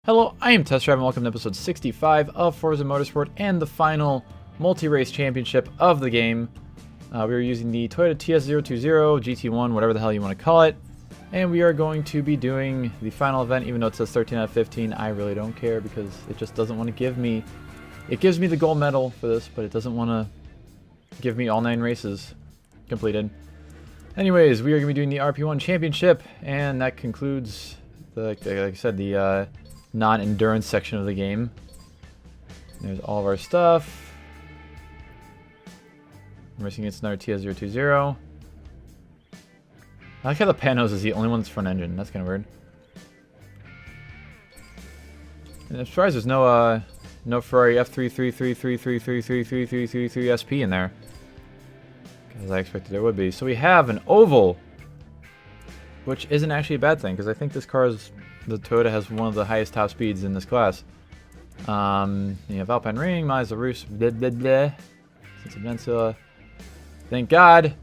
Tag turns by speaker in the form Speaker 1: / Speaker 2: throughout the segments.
Speaker 1: Hello, I am Test Drive and welcome to episode 65 of Forza Motorsport and the final multi-race championship of the game. We are using the Toyota TS020 GT1, whatever the hell you want to call it. And we are going to be doing the final event, even though it says 13 out of 15. I really don't care because it just doesn't want to give me... It gives me the gold medal for this, but it doesn't want to give me all 9 races completed. Anyways, we are going to be doing the RP1 championship, and that concludes, like I said, the non-endurance section of the game. There's all of our stuff. I'm racing against another TS020. I like how the Panos is the only one that's front engine. That's kind of weird. And I'm surprised there's no Ferrari F33333333333 SP in there, because I expected there would be. So we have an oval, which isn't actually a bad thing, because I think this car is, the Toyota has one of the highest top speeds in this class. You have Alpine Ring, Mazda Roost, blah blah blah. Peninsula. Thank God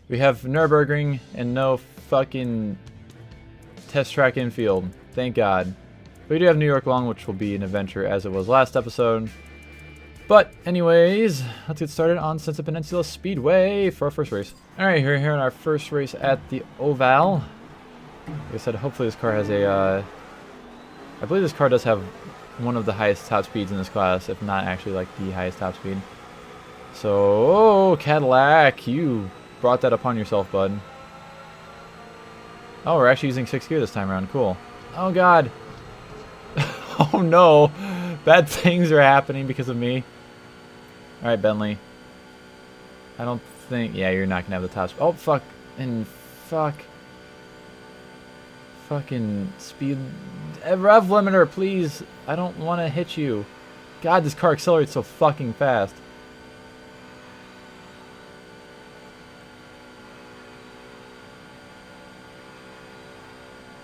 Speaker 1: we have Nürburgring and no fucking test track infield. Thank God. We do have New York Long, which will be an adventure as it was last episode. But anyways, let's get started on Sunset Peninsula Speedway for our first race. Alright, we're here in our first race at the Oval. Like I said, hopefully this car has a, I believe this car does have one of the highest top speeds in this class, if not actually like the highest top speed. So, oh, Cadillac, you brought that upon yourself, bud. Oh, we're actually using 6th gear this time around, cool. Oh God. Oh no, bad things are happening because of me. Alright, Bentley. I don't think, yeah, you're not gonna have the top speed. Oh, fuck, and fuck. Fucking speed, rev limiter, please. I don't want to hit you. God, this car accelerates so fucking fast.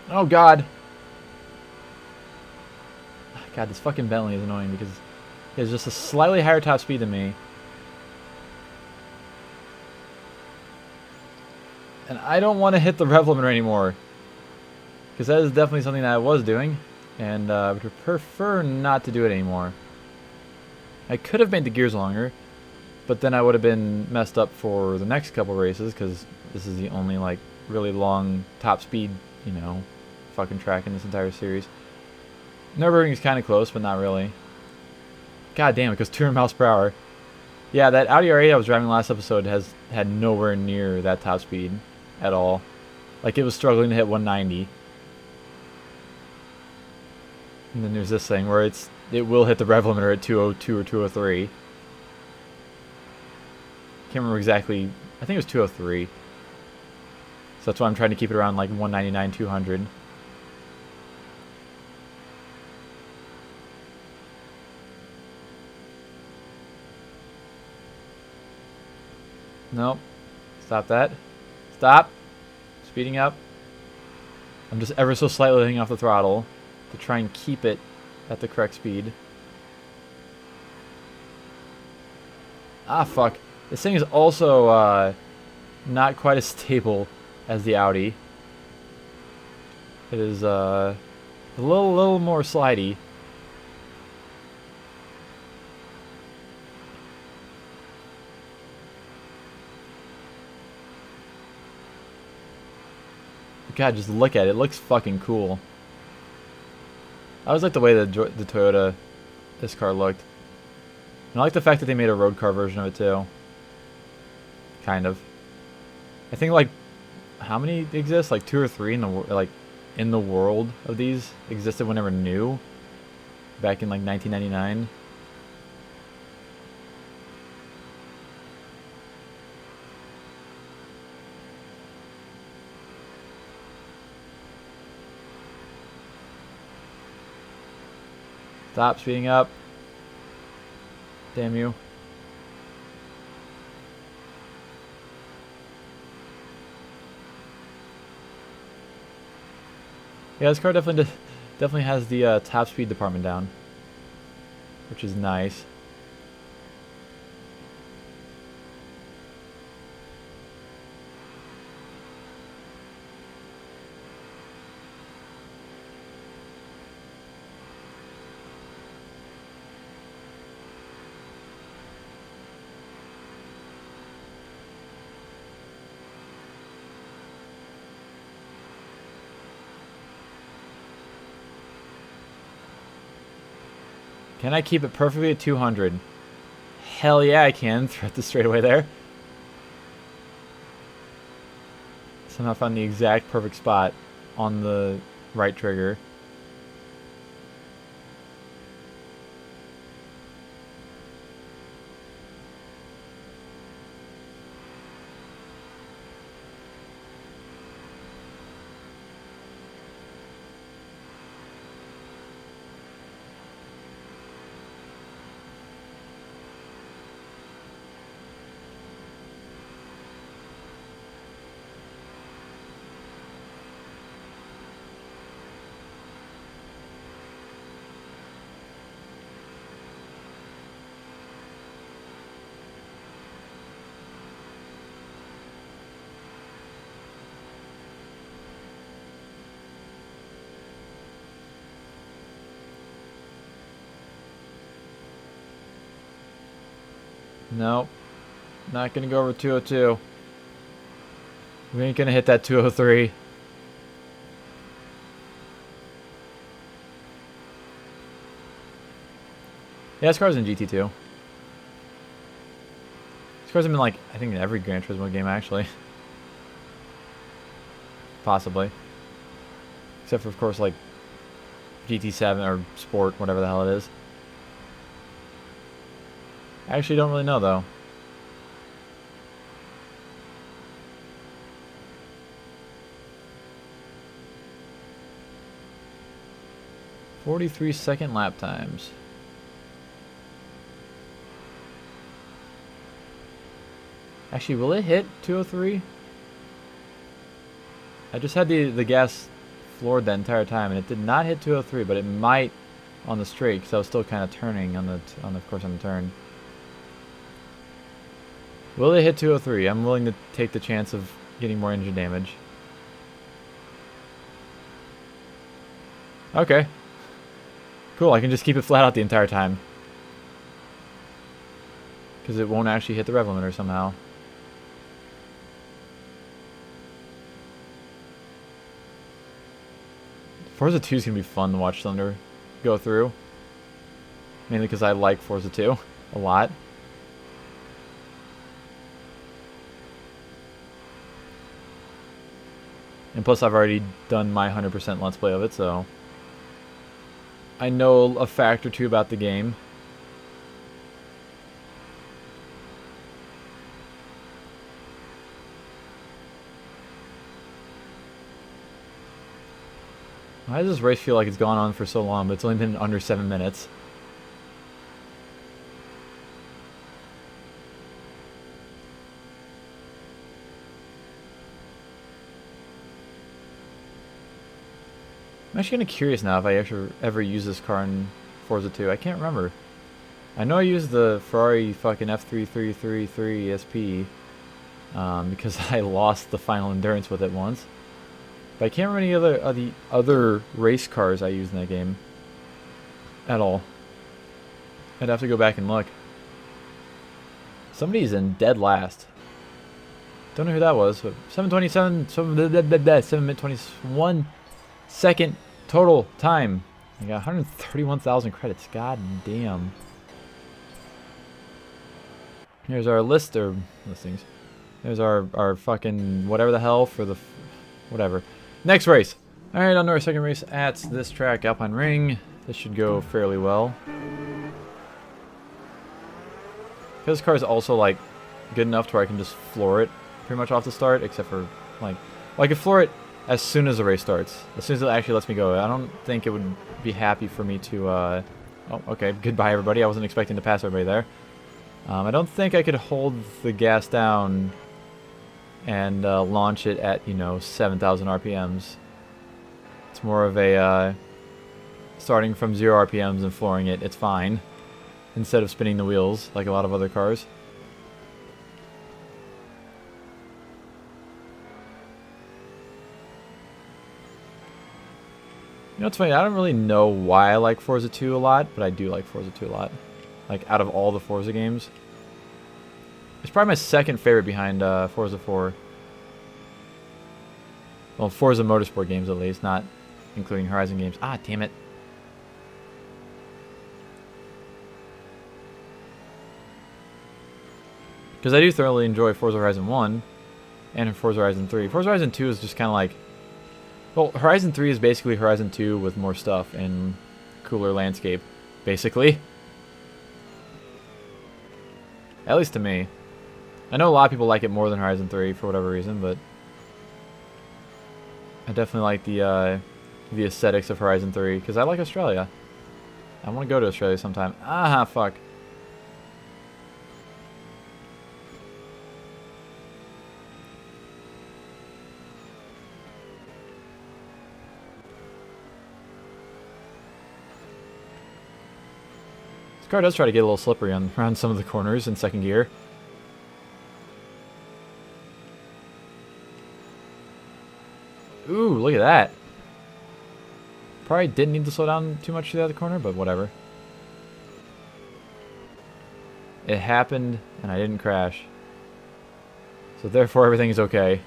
Speaker 1: Oh God. God, this fucking Bentley is annoying because it has just a slightly higher top speed than me. And I don't want to hit the rev limiter anymore, because that is definitely something that I was doing, and I would prefer not to do it anymore. I could have made the gears longer, but then I would have been messed up for the next couple races, because this is the only like really long top speed, you know, fucking track in this entire series. Nürburgring is kind of close, but not really. God damn, it goes 200 miles per hour. Yeah, that Audi R8 I was driving last episode has had nowhere near that top speed at all. Like, it was struggling to hit 190. And then there's this thing where it will hit the rev limiter at 202 or 203. Can't remember exactly. I think it was 203. So that's why I'm trying to keep it around like 199, 200. Nope. Stop that. Stop. Speeding up. I'm just ever so slightly letting off the throttle to try and keep it at the correct speed. Ah, fuck. This thing is also not quite as stable as the Audi. It is a little more slidey. God, just look at it. It looks fucking cool. I always like the way the Toyota, this car looked. And I like the fact that they made a road car version of it too. Kind of. I think like, how many exist? Like 2 or 3 in the world of these existed whenever new, back in like 1999. Stop speeding up. Damn you. Yeah, this car definitely has the top speed department down, which is nice. Can I keep it perfectly at 200? Hell yeah, I can. Thread the straightaway there. Somehow found the exact perfect spot on the right trigger. Nope. Not gonna go over 202. We ain't gonna hit that 203. Yeah, this car's in GT2. This car's been like, I think in every Gran Turismo game actually. Possibly. Except for, of course, like GT7 or Sport, whatever the hell it is. I actually don't really know though. "43-second lap times." Actually, will it hit 203? I just had the gas floored the entire time, and it did not hit 203, but it might on the straight because I was still kind of turning on the of course on the turn. Will it hit 203? I'm willing to take the chance of getting more engine damage. Okay. Cool, I can just keep it flat out the entire time. Because it won't actually hit the rev limiter somehow. Forza 2 is going to be fun to watch Thunder go through. Mainly because I like Forza 2 a lot. And plus I've already done my 100% Let's Play of it, so I know a fact or two about the game. Why does this race feel like it's gone on for so long, but it's only been under 7 minutes? I'm actually kind of curious now if I ever use this car in Forza 2. I can't remember. I know I used the Ferrari fucking F3333 SP because I lost the final endurance with it once. But I can't remember any of the other race cars I used in that game at all. I'd have to go back and look. Somebody's in dead last. Don't know who that was, but 7:27, 7:21 second total time. I got 131,000 credits. God damn. Here's our listings. There's our fucking whatever the hell for the whatever. Next race. Alright, on to our second race at this track, Alpine Ring. This should go fairly well. This car is also like good enough to where I can just floor it pretty much off the start, except for like, well, I can floor it as soon as the race starts. As soon as it actually lets me go. I don't think it would be happy for me to, oh, okay, goodbye everybody. I wasn't expecting to pass everybody there. I don't think I could hold the gas down and launch it at, 7,000 RPMs. It's more of a, starting from 0 RPMs and flooring it, it's fine. Instead of spinning the wheels like a lot of other cars. You know what's funny? I don't really know why I like Forza 2 a lot, but I do like Forza 2 a lot. Like, out of all the Forza games. It's probably my second favorite behind Forza 4. Well, Forza Motorsport games at least, not including Horizon games. Ah, damn it. Because I do thoroughly enjoy Forza Horizon 1 and Forza Horizon 3. Forza Horizon 2 is just kind of like... Well, Horizon 3 is basically Horizon 2 with more stuff and cooler landscape, basically. At least to me. I know a lot of people like it more than Horizon 3 for whatever reason, but... I definitely like the aesthetics of Horizon 3, because I like Australia. I want to go to Australia sometime. Ah, fuck. This car does try to get a little slippery around some of the corners in second gear. Ooh, look at that. Probably didn't need to slow down too much to the other corner, but whatever. It happened, and I didn't crash. So therefore, everything is okay.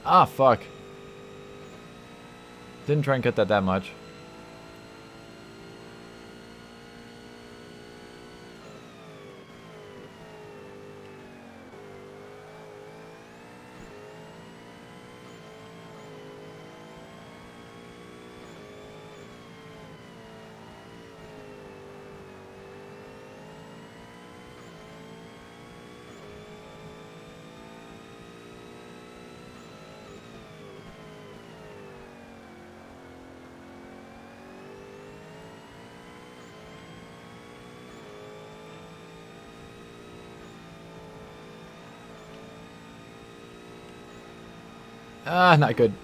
Speaker 1: Ah, fuck. Didn't try and cut that much. Ah, not good.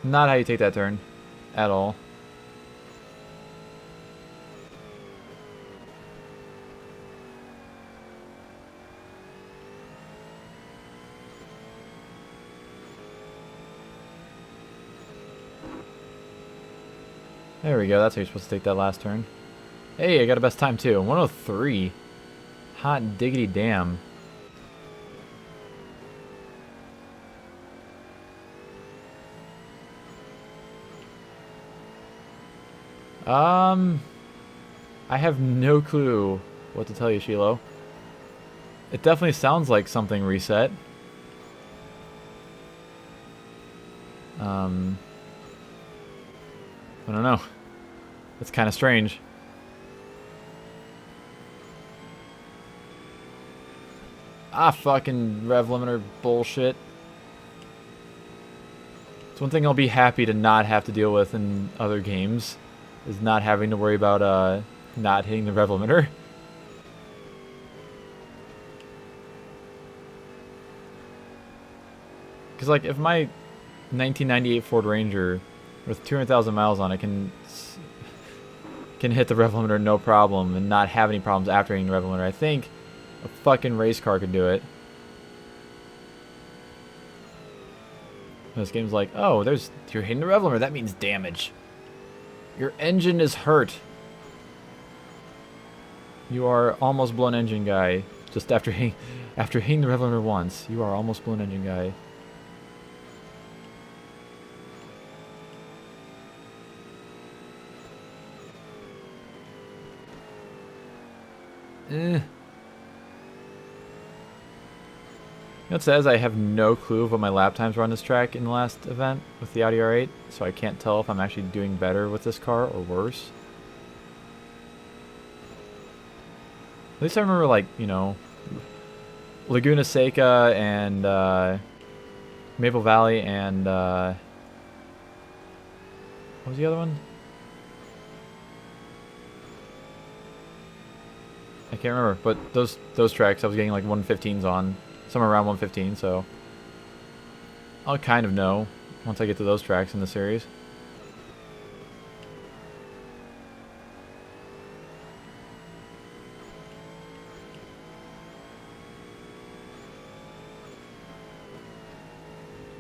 Speaker 1: Not how you take that turn. At all. There we go, that's how you're supposed to take that last turn. Hey, I got a best time too. 103. Hot diggity damn. I have no clue what to tell you, Shiloh. It definitely sounds like something reset. I don't know. It's kind of strange. Ah, fucking rev limiter bullshit. It's one thing I'll be happy to not have to deal with in other games, is not having to worry about not hitting the rev limiter. Because like if my 1998 Ford Ranger with 200,000 miles on it can hit the rev limiter no problem and not have any problems after hitting the rev limiter, I think a fucking race car could do it. This game's like, oh, you're hitting the rev limiter, that means damage. Your engine is hurt. You are almost blown engine guy. Just after hitting the rev limiter once, you are almost blown engine guy. You know, it says I have no clue of what my lap times were on this track in the last event with the Audi R8, so I can't tell if I'm actually doing better with this car or worse. At least I remember, like, you know, Laguna Seca and Maple Valley and what was the other one? I can't remember, but those tracks I was getting like 115s on. Somewhere around 115, so I'll kind of know once I get to those tracks in the series.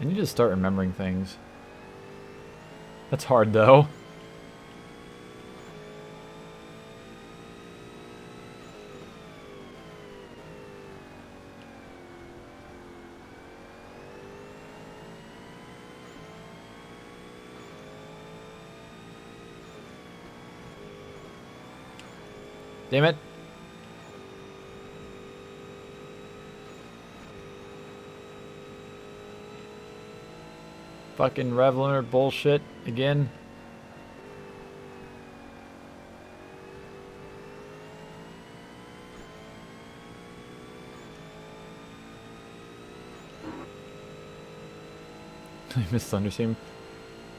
Speaker 1: I need to start remembering things. That's hard though. Damn it. Fucking Reveler bullshit again. I missed Thunderseam.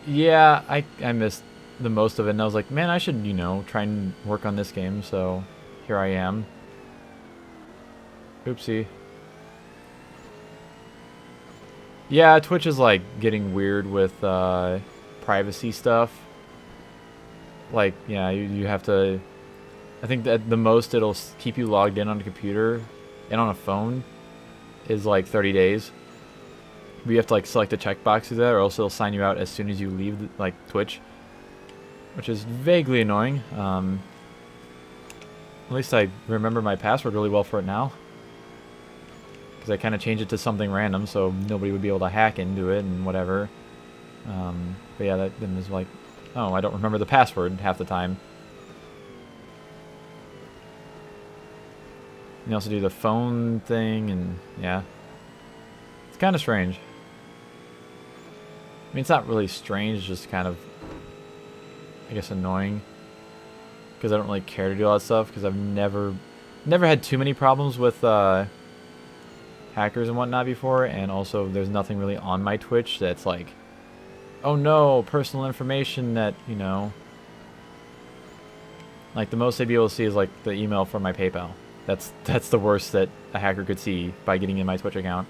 Speaker 1: Yeah, I missed the most of it, and I was like, man, I should, you know, try and work on this game, so here I am. Oopsie. Yeah, Twitch is, like, getting weird with privacy stuff. Like, yeah, you have to... I think that the most it'll keep you logged in on a computer and on a phone is, like, 30 days. But you have to, like, select a checkbox through that, or else it'll sign you out as soon as you leave, like, Twitch. Which is vaguely annoying. At least I remember my password really well for it now. Because I kind of changed it to something random, so nobody would be able to hack into it and whatever. But yeah, that then was like, oh, I don't remember the password half the time. You also do the phone thing, and yeah. It's kind of strange. I mean, it's not really strange, just kind of, I guess, annoying. Because I don't really care to do all that stuff, because I've never had too many problems with hackers and whatnot before, and also there's nothing really on my Twitch that's like, oh no, personal information that, you know, like the most they'd be able to see is like the email from my PayPal. That's the worst that a hacker could see by getting in my Twitch account.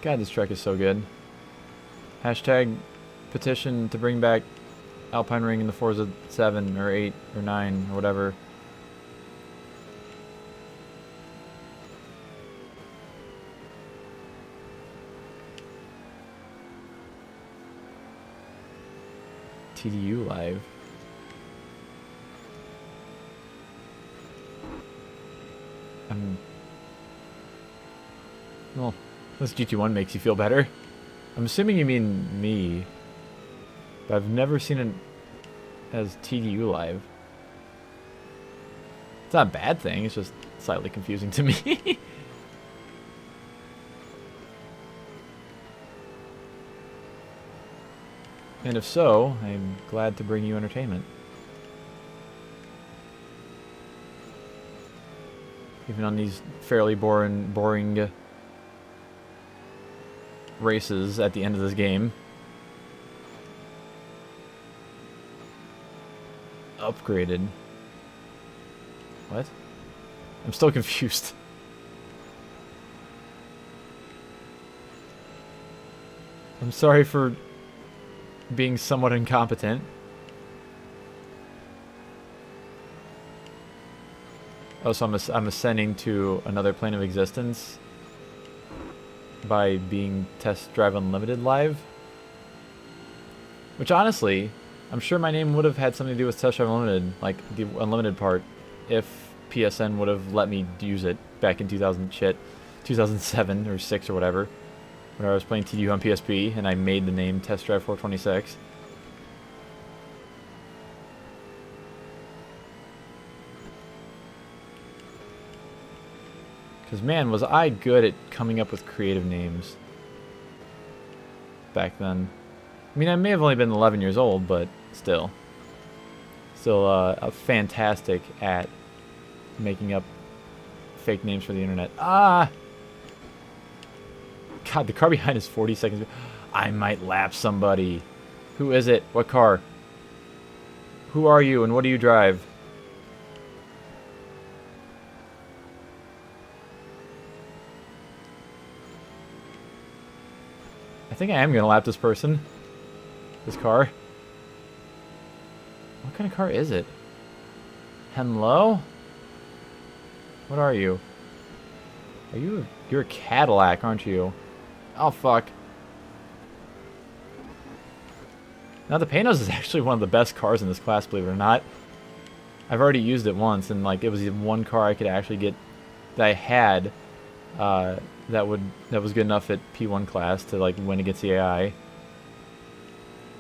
Speaker 1: God, this truck is so good. Hashtag petition to bring back Alpine Ring in the Forza 7 or 8 or 9 or whatever. TDU Live. Well, this GT1 makes you feel better. I'm assuming you mean me. But I've never seen it as TDU Live. It's not a bad thing, it's just slightly confusing to me. And if so, I'm glad to bring you entertainment. Even on these fairly boring races at the end of this game. Upgraded. What? I'm still confused. I'm sorry for being somewhat incompetent. Oh, so I'm ascending to another plane of existence by being Test Drive Unlimited live. Which honestly, I'm sure my name would have had something to do with Test Drive Unlimited, like the Unlimited part, if PSN would have let me use it back in 2007 or 6 or whatever, when I was playing TDU on PSP and I made the name Test Drive 426. Because, man, was I good at coming up with creative names back then. I mean, I may have only been 11 years old, but still. Still fantastic at making up fake names for the internet. Ah! God, the car behind is 40 seconds. I might lap somebody. Who is it? What car? Who are you and what do you drive? I think I am going to lap this person. This car. What kind of car is it? Hello? What are you? You're a Cadillac, aren't you? Oh, fuck. Now, the Panos is actually one of the best cars in this class, believe it or not. I've already used it once, and like it was the one car I could actually get that I had that was good enough at P1 class to like win against the AI.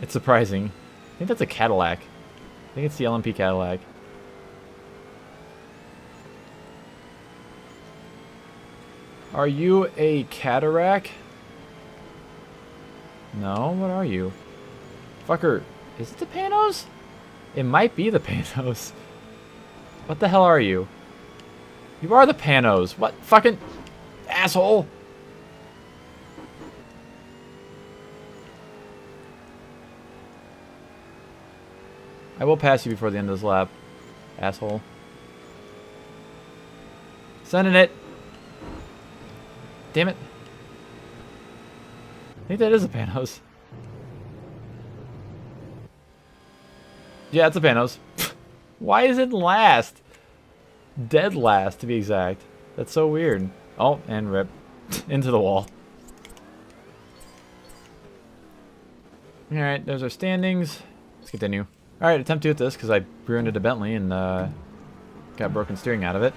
Speaker 1: It's surprising. I think that's a Cadillac. I think it's the LMP Cadillac. Are you a cataract? No, what are you? Fucker, is it the Panos? It might be the Panos. What the hell are you? You are the Panos. What fucking asshole? I will pass you before the end of this lap, asshole. Sending it. Damn it. I think that is a Panos. Yeah, it's a Panos. Why is it last? Dead last, to be exact. That's so weird. Oh, and rip. Into the wall. Alright, there's our standings. Let's continue. Alright, attempt to hit this because I ruined a Bentley and got broken steering out of it.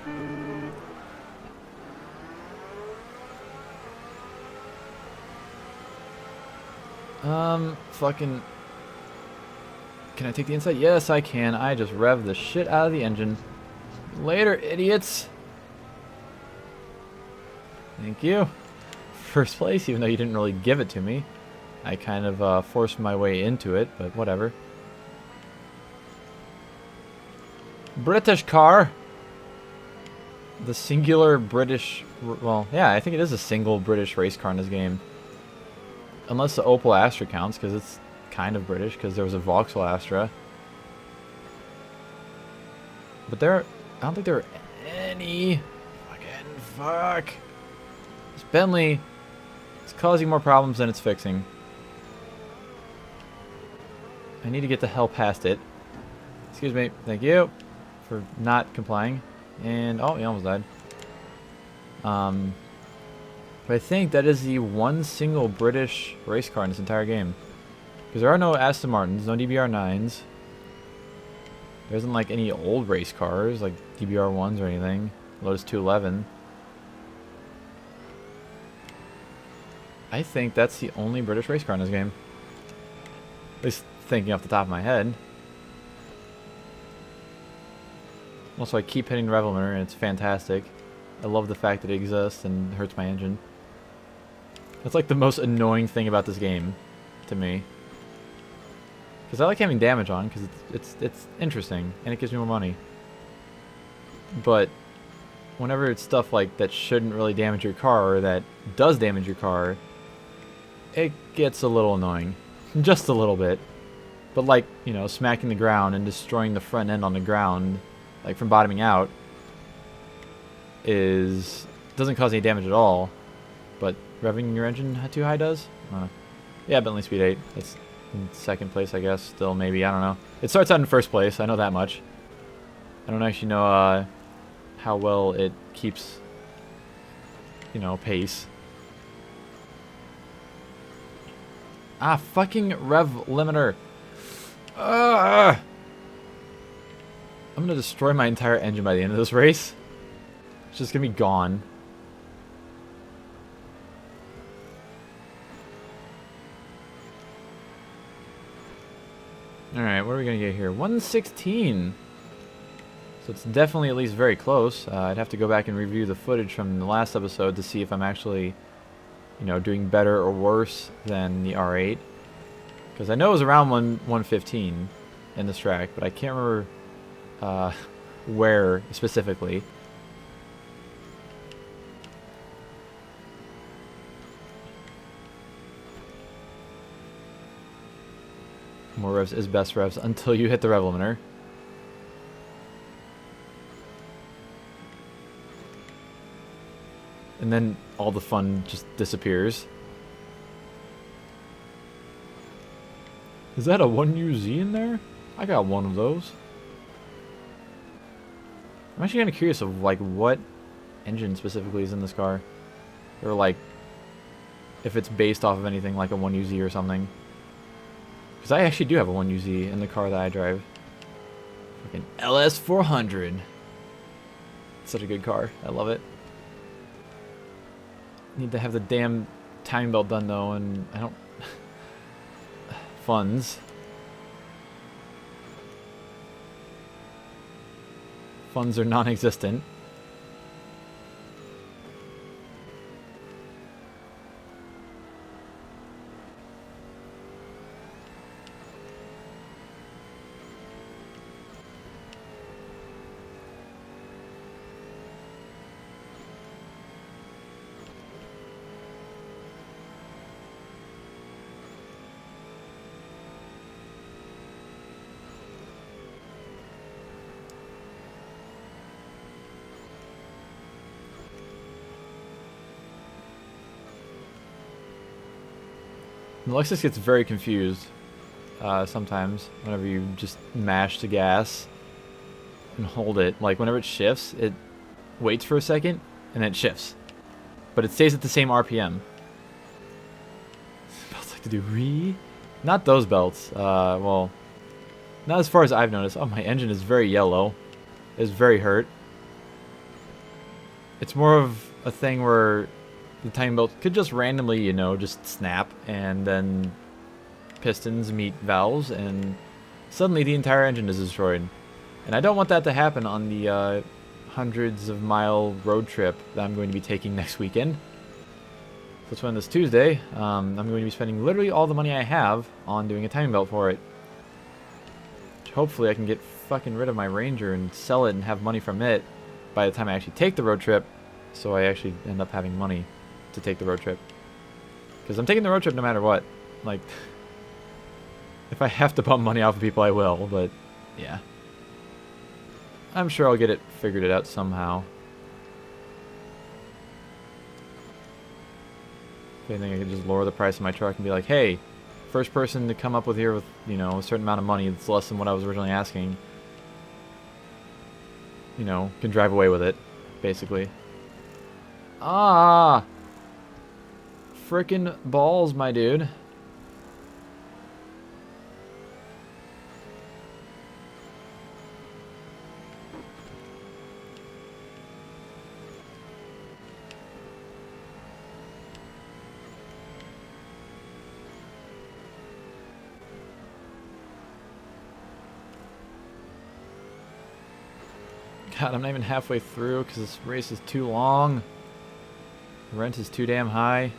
Speaker 1: Fucking... Can I take the inside? Yes, I can. I just revved the shit out of the engine. Later, idiots. Thank you. First place, even though you didn't really give it to me. I kind of forced my way into it, but whatever. British car. The singular British... Well, yeah, I think it is a single British race car in this game. Unless the Opel Astra counts, because it's kind of British, because there was a Vauxhall Astra. But I don't think there are any... Fuck. This Bentley is causing more problems than it's fixing. I need to get the hell past it. Excuse me. Thank you for not complying. And, oh, he almost died. But I think that is the one single British race car in this entire game. Because there are no Aston Martins, no DBR9s. There isn't like any old race cars, like DBR1s or anything. Lotus 211. I think that's the only British race car in this game. At least thinking off the top of my head. Also, I keep hitting the rev limiter and it's fantastic. I love the fact that it exists and hurts my engine. That's like the most annoying thing about this game to me. Because I like having damage on because it's interesting and it gives me more money. But whenever it's stuff like that shouldn't really damage your car or that does damage your car, it gets a little annoying. Just a little bit. But like, you know, smacking the ground and destroying the front end on the ground, like from bottoming out, doesn't cause any damage at all. But revving your engine too high does? Yeah, Bentley Speed 8. That's in second place, I guess. Still, maybe. I don't know. It starts out in first place. I know that much. I don't actually know how well it keeps, you know, pace. Ah, fucking rev limiter. I'm gonna destroy my entire engine by the end of this race. It's just gonna be gone. Alright, what are we gonna get here? 116. So it's definitely at least very close. I'd have to go back and review the footage from the last episode to see if I'm actually, you know, doing better or worse than the R8. Because I know it was around 115 in this track, but I can't remember where specifically. More revs is best revs until you hit the rev limiter. And then all the fun just disappears. Is that a 1UZ in there? I got one of those. I'm actually kind of curious of like what engine specifically is in this car. Or like if it's based off of anything like a 1UZ or something. Because I actually do have a 1UZ in the car that I drive. Fucking LS400. Such a good car. I love it. Need to have the damn timing belt done though, and I don't... Funds. Funds are non-existent. Lexus gets very confused sometimes whenever you just mash the gas and hold it. Like whenever it shifts, it waits for a second and then it shifts. But it stays at the same RPM. Belts like to do re? Not those belts. Well, not as far as I've noticed. Oh, my engine is very yellow. It's very hurt. It's more of a thing where the timing belt could just randomly, you know, just snap, and then pistons meet valves, and suddenly the entire engine is destroyed. And I don't want that to happen on the hundreds of mile road trip that I'm going to be taking next weekend. So it's on this Tuesday. I'm going to be spending literally all the money I have on doing a timing belt for it. Which hopefully I can get fucking rid of my Ranger and sell it and have money from it by the time I actually take the road trip, so I actually end up having money to take the road trip. Because I'm taking the road trip no matter what. Like, if I have to bump money off of people, I will, but yeah. I'm sure I'll get it figured it out somehow. If anything, I could just lower the price of my truck and be like, hey, first person to come up with here with, you know, a certain amount of money that's less than what I was originally asking, you know, can drive away with it, basically. Ah! Frickin' balls, my dude. God, I'm not even halfway through because this race is too long. The rent is too damn high.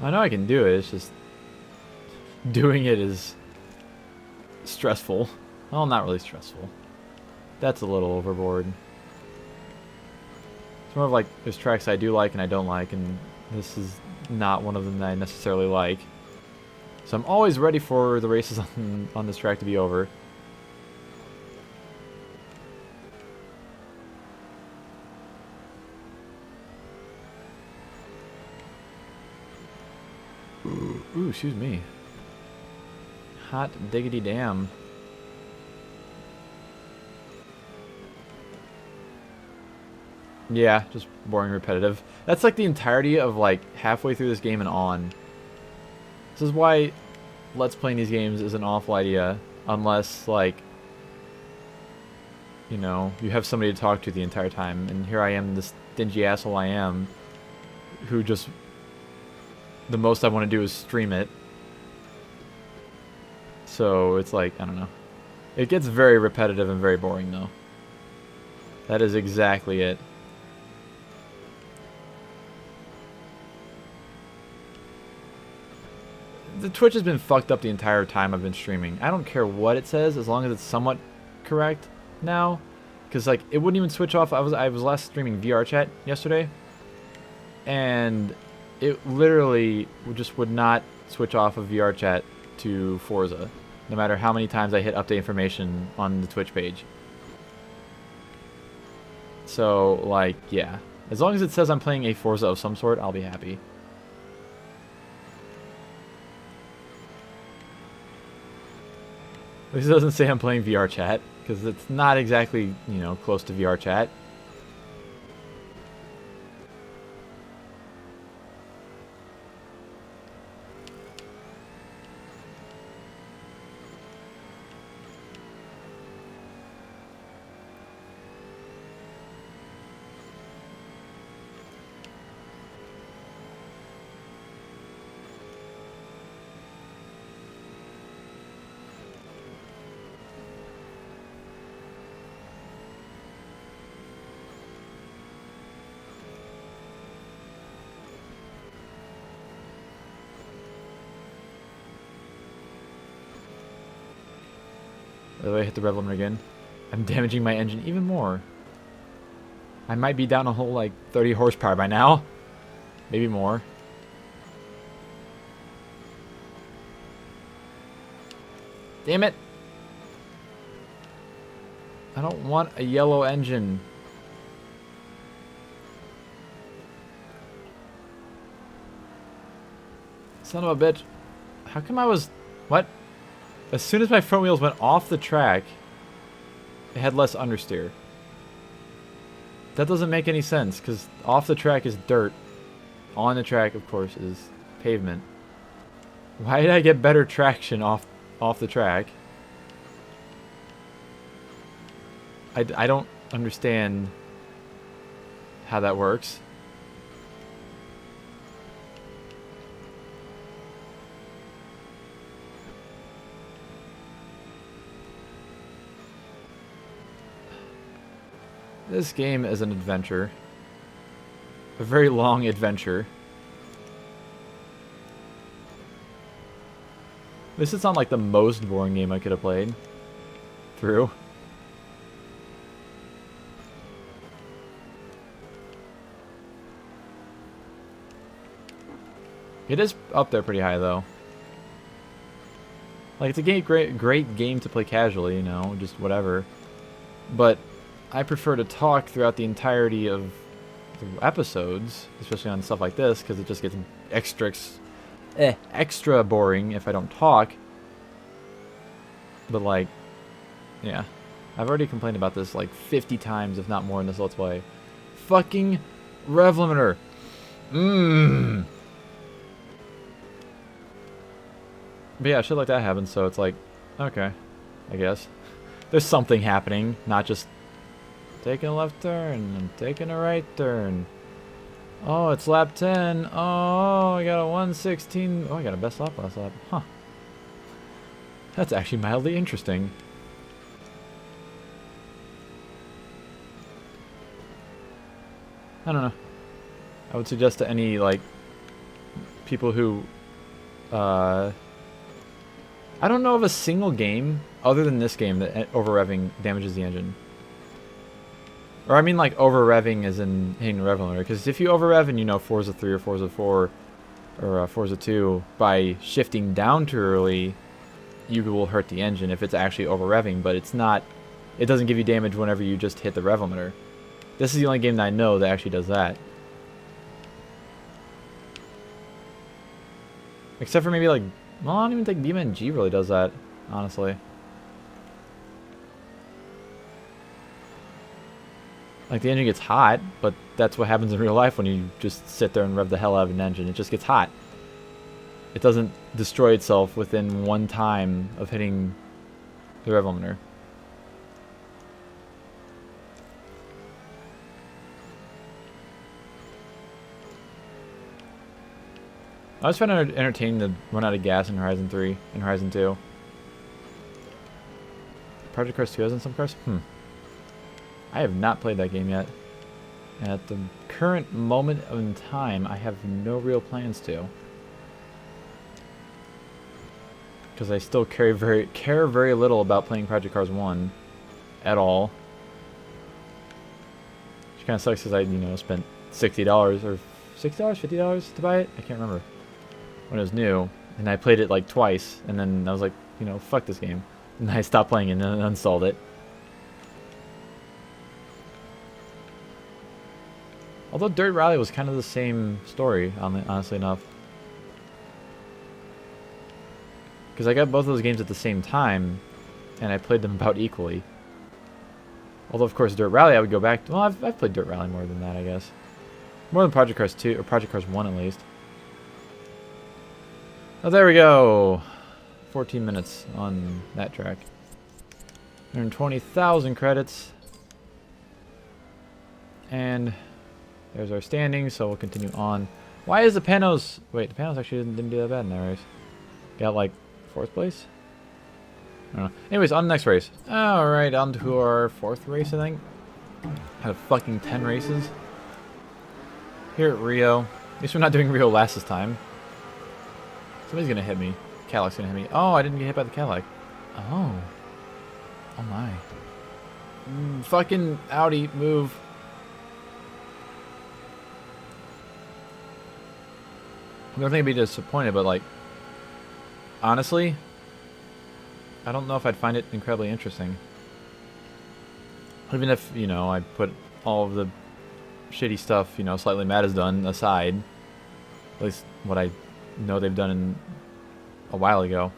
Speaker 1: I know I can do it, it's just doing it is stressful. Well, not really stressful. That's a little overboard. It's more of like, there's tracks I do like and I don't like, and this is not one of them that I necessarily like. So I'm always ready for the races on this track to be over. Ooh, excuse me. Hot diggity damn. Yeah, just boring, repetitive. That's like the entirety of like halfway through this game and on. This is why Let's Playing these games is an awful idea, unless like, you know, you have somebody to talk to the entire time. And here I am, this stingy asshole I am, who just, the most I want to do is stream it. So it's like, I don't know. It gets very repetitive and very boring though. That is exactly it. The Twitch has been fucked up the entire time I've been streaming. I don't care what it says as long as it's somewhat correct now. because like it wouldn't even switch off. I was last streaming VR chat yesterday, and it literally just would not switch off of VR chat to Forza, no matter how many times I hit update information on the Twitch page. So like, yeah, as long as it says I'm playing a Forza of some sort, I'll be happy. This doesn't say I'm playing VR chat, because it's not exactly, you know, close to VR chat. By the way, I hit the rev limiter again. I'm damaging my engine even more. I might be down a whole like 30 horsepower by now. Maybe more. Damn it! I don't want a yellow engine. Son of a bitch. How come I was... What? As soon as my front wheels went off the track, it had less understeer. That doesn't make any sense, because off the track is dirt. On the track, of course, is pavement. Why did I get better traction off the track? I don't understand how that works. This game is an adventure. A very long adventure. This is not like the most boring game I could have played through. It is up there pretty high though. Like it's a great game to play casually, you know, just whatever. But I prefer to talk throughout the entirety of the episodes, especially on stuff like this, because it just gets extra boring if I don't talk. But like, yeah, I've already complained about this like 50 times, if not more, in this Let's Play. Fucking rev limiter. But yeah, shit like that happens, so it's like, okay, I guess. There's something happening, not just taking a left turn and taking a right turn. Oh, it's lap 10. Oh, I got a 1:16. Oh, I got a best lap last lap. Huh. That's actually mildly interesting. I don't know. I would suggest to any, like, people who, I don't know of a single game, other than this game, that over-revving damages the engine. Or I mean like over-revving as in hitting the rev limiter. Because if you over-rev in, you know, Forza 3 or Forza 4 or Forza 2, by shifting down too early, you will hurt the engine if it's actually over-revving. But it's not, it doesn't give you damage whenever you just hit the rev limiter. This is the only game that I know that actually does that. Except for maybe like, well, I don't even think BeamNG really does that, honestly. Like, the engine gets hot, but that's what happens in real life when you just sit there and rev the hell out of an engine. It just gets hot. It doesn't destroy itself within one time of hitting the rev limiter. I was trying to entertain the run out of gas in Horizon 3 and Horizon 2. Project Cars 2 has in some cars? I have not played that game yet. And at the current moment in time, I have no real plans to. Because I still care very little about playing Project Cars 1 at all. Which kind of sucks because I, you know, spent $60 or $60, $50 to buy it. I can't remember when it was new, and I played it like twice, and then I was like, you know, fuck this game, and I stopped playing it and then uninstalled it. Although Dirt Rally was kind of the same story, honestly enough. Because I got both of those games at the same time, and I played them about equally. Although, of course, Dirt Rally I would go back to... Well, I've played Dirt Rally more than that, I guess. More than Project Cars 2, or Project Cars 1 at least. Oh, there we go! 14 minutes on that track. 120,000 credits. And there's our standings, so we'll continue on. Why is the Panos... Wait, the Panos actually didn't do that bad in that race. Got, like, 4th place? I don't know. Anyways, on the next race. Alright, on to our 4th race, I think. Out of fucking 10 races. Here at Rio. At least we're not doing Rio last this time. Somebody's gonna hit me. Cadillac's gonna hit me. Oh, I didn't get hit by the Cadillac. Oh. Oh my. Fucking Audi, move. I don't think I'd be disappointed, but like, honestly, I don't know if I'd find it incredibly interesting. Even if, you know, I put all of the shitty stuff, you know, Slightly Mad has done aside. At least what I know they've done in a while ago.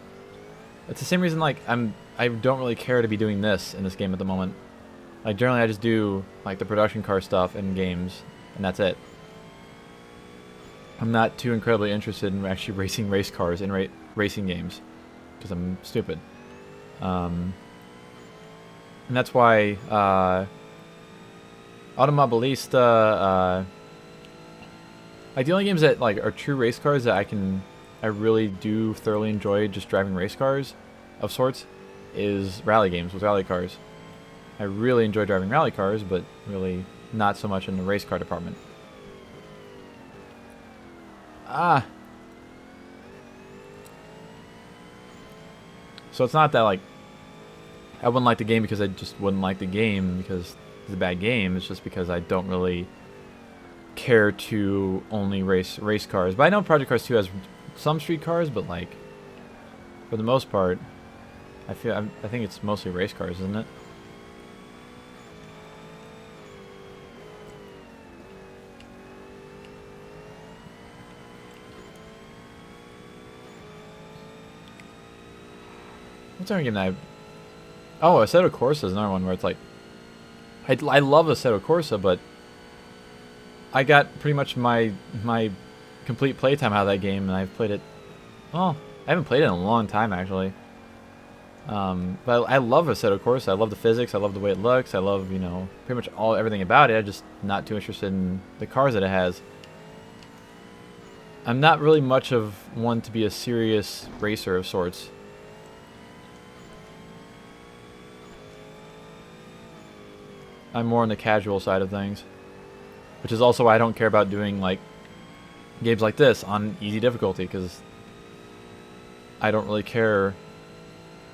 Speaker 1: It's the same reason, like, I don't really care to be doing this in this game at the moment. Like, generally I just do, like, the production car stuff in games, and that's it. I'm not too incredibly interested in actually racing race cars in racing games, because I'm stupid. And that's why Automobilista, like the only games that like are true race cars that I really do thoroughly enjoy just driving race cars of sorts is rally games with rally cars. I really enjoy driving rally cars, but really not so much in the race car department. So it's not that like I wouldn't like the game because I just wouldn't like the game because it's a bad game. It's just because I don't really care to only race cars. But I know Project Cars 2 has some street cars, but like for the most part, I think it's mostly race cars, isn't it? What's our game? Oh, Assetto Corsa is another one where it's like, I love Assetto Corsa, but I got pretty much my complete playtime out of that game, and I've played it. Well, I haven't played it in a long time actually. But I love Assetto Corsa. I love the physics. I love the way it looks. I love, you know, pretty much everything about it. I'm just not too interested in the cars that it has. I'm not really much of one to be a serious racer of sorts. I'm more on the casual side of things, which is also why I don't care about doing like games like this on easy difficulty, because I don't really care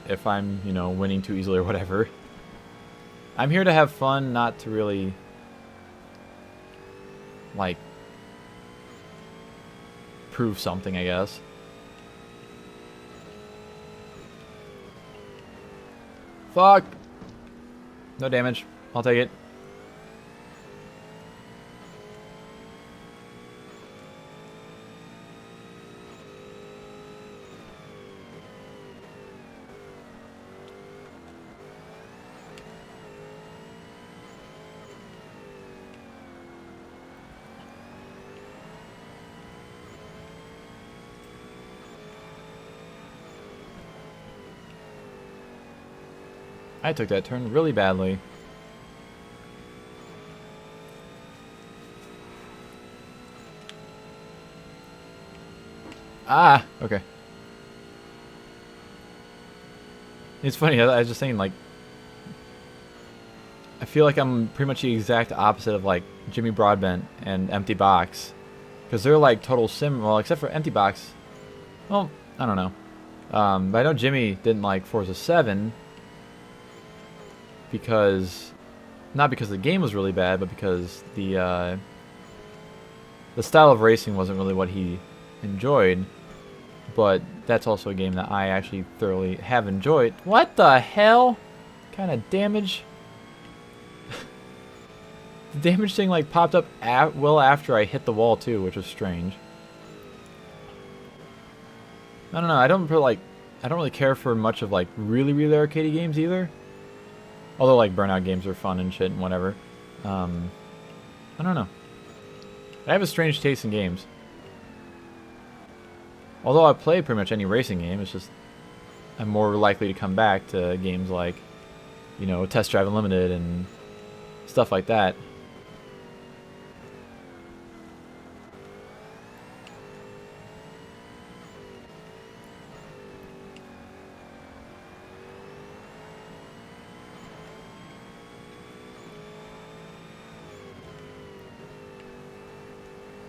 Speaker 1: if I'm, you know, winning too easily or whatever. I'm here to have fun, not to really like prove something, I guess. Fuck! No damage. I'll take it. I took that turn really badly. Ah, okay. It's funny, I was just saying, like, I feel like I'm pretty much the exact opposite of, like, Jimmy Broadbent and Empty Box. Because they're, like, total well, except for Empty Box. Well, I don't know. But I know Jimmy didn't like Forza 7 because Not because the game was really bad, but because the style of racing wasn't really what he enjoyed. But that's also a game that I actually thoroughly have enjoyed. What the hell? Kind of damage? The damage thing like popped up well after I hit the wall too, which was strange. I don't know. I don't really care for much of like really arcadey games either. Although like Burnout games are fun and shit and whatever. I don't know. I have a strange taste in games. Although I play pretty much any racing game, it's just I'm more likely to come back to games like, you know, Test Drive Unlimited and stuff like that.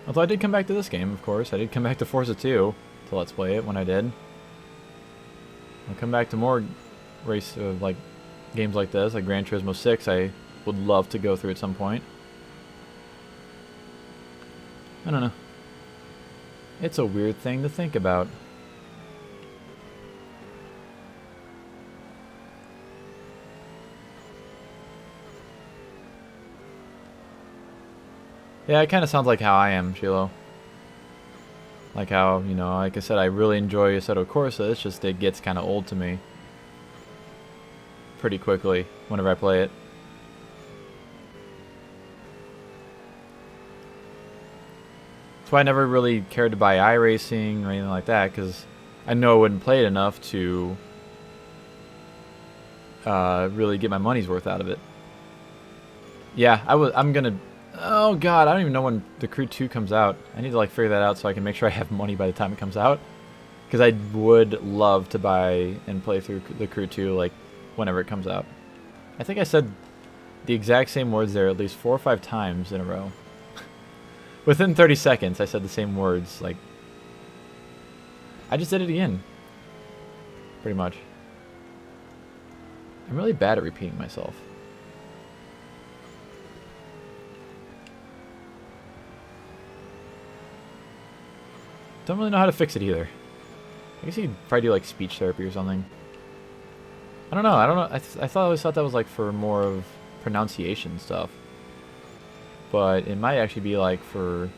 Speaker 1: Although I did come back to this game, of course. I did come back to Forza 2 to Let's Play it when I did. I'll come back to more like games like this, like Gran Turismo 6. I would love to go through at some point. I don't know. It's a weird thing to think about. Yeah, it kind of sounds like how I am, Shiloh. Like how, you know, like I said, I really enjoy Assetto Corsa. It's just it gets kind of old to me pretty quickly whenever I play it. That's why I never really cared to buy iRacing or anything like that, because I know I wouldn't play it enough to really get my money's worth out of it. Yeah, I'm gonna... Oh god, I don't even know when the Crew 2 comes out. I need to like figure that out so I can make sure I have money by the time it comes out. Because I would love to buy and play through the Crew 2 like whenever it comes out. I think I said the exact same words there at least 4 or 5 times in a row. Within 30 seconds I said the same words, like... I just did it again. Pretty much. I'm really bad at repeating myself. Don't really know how to fix it either. I guess you could probably do like speech therapy or something. I don't know. I always thought that was like for more of pronunciation stuff. But it might actually be like for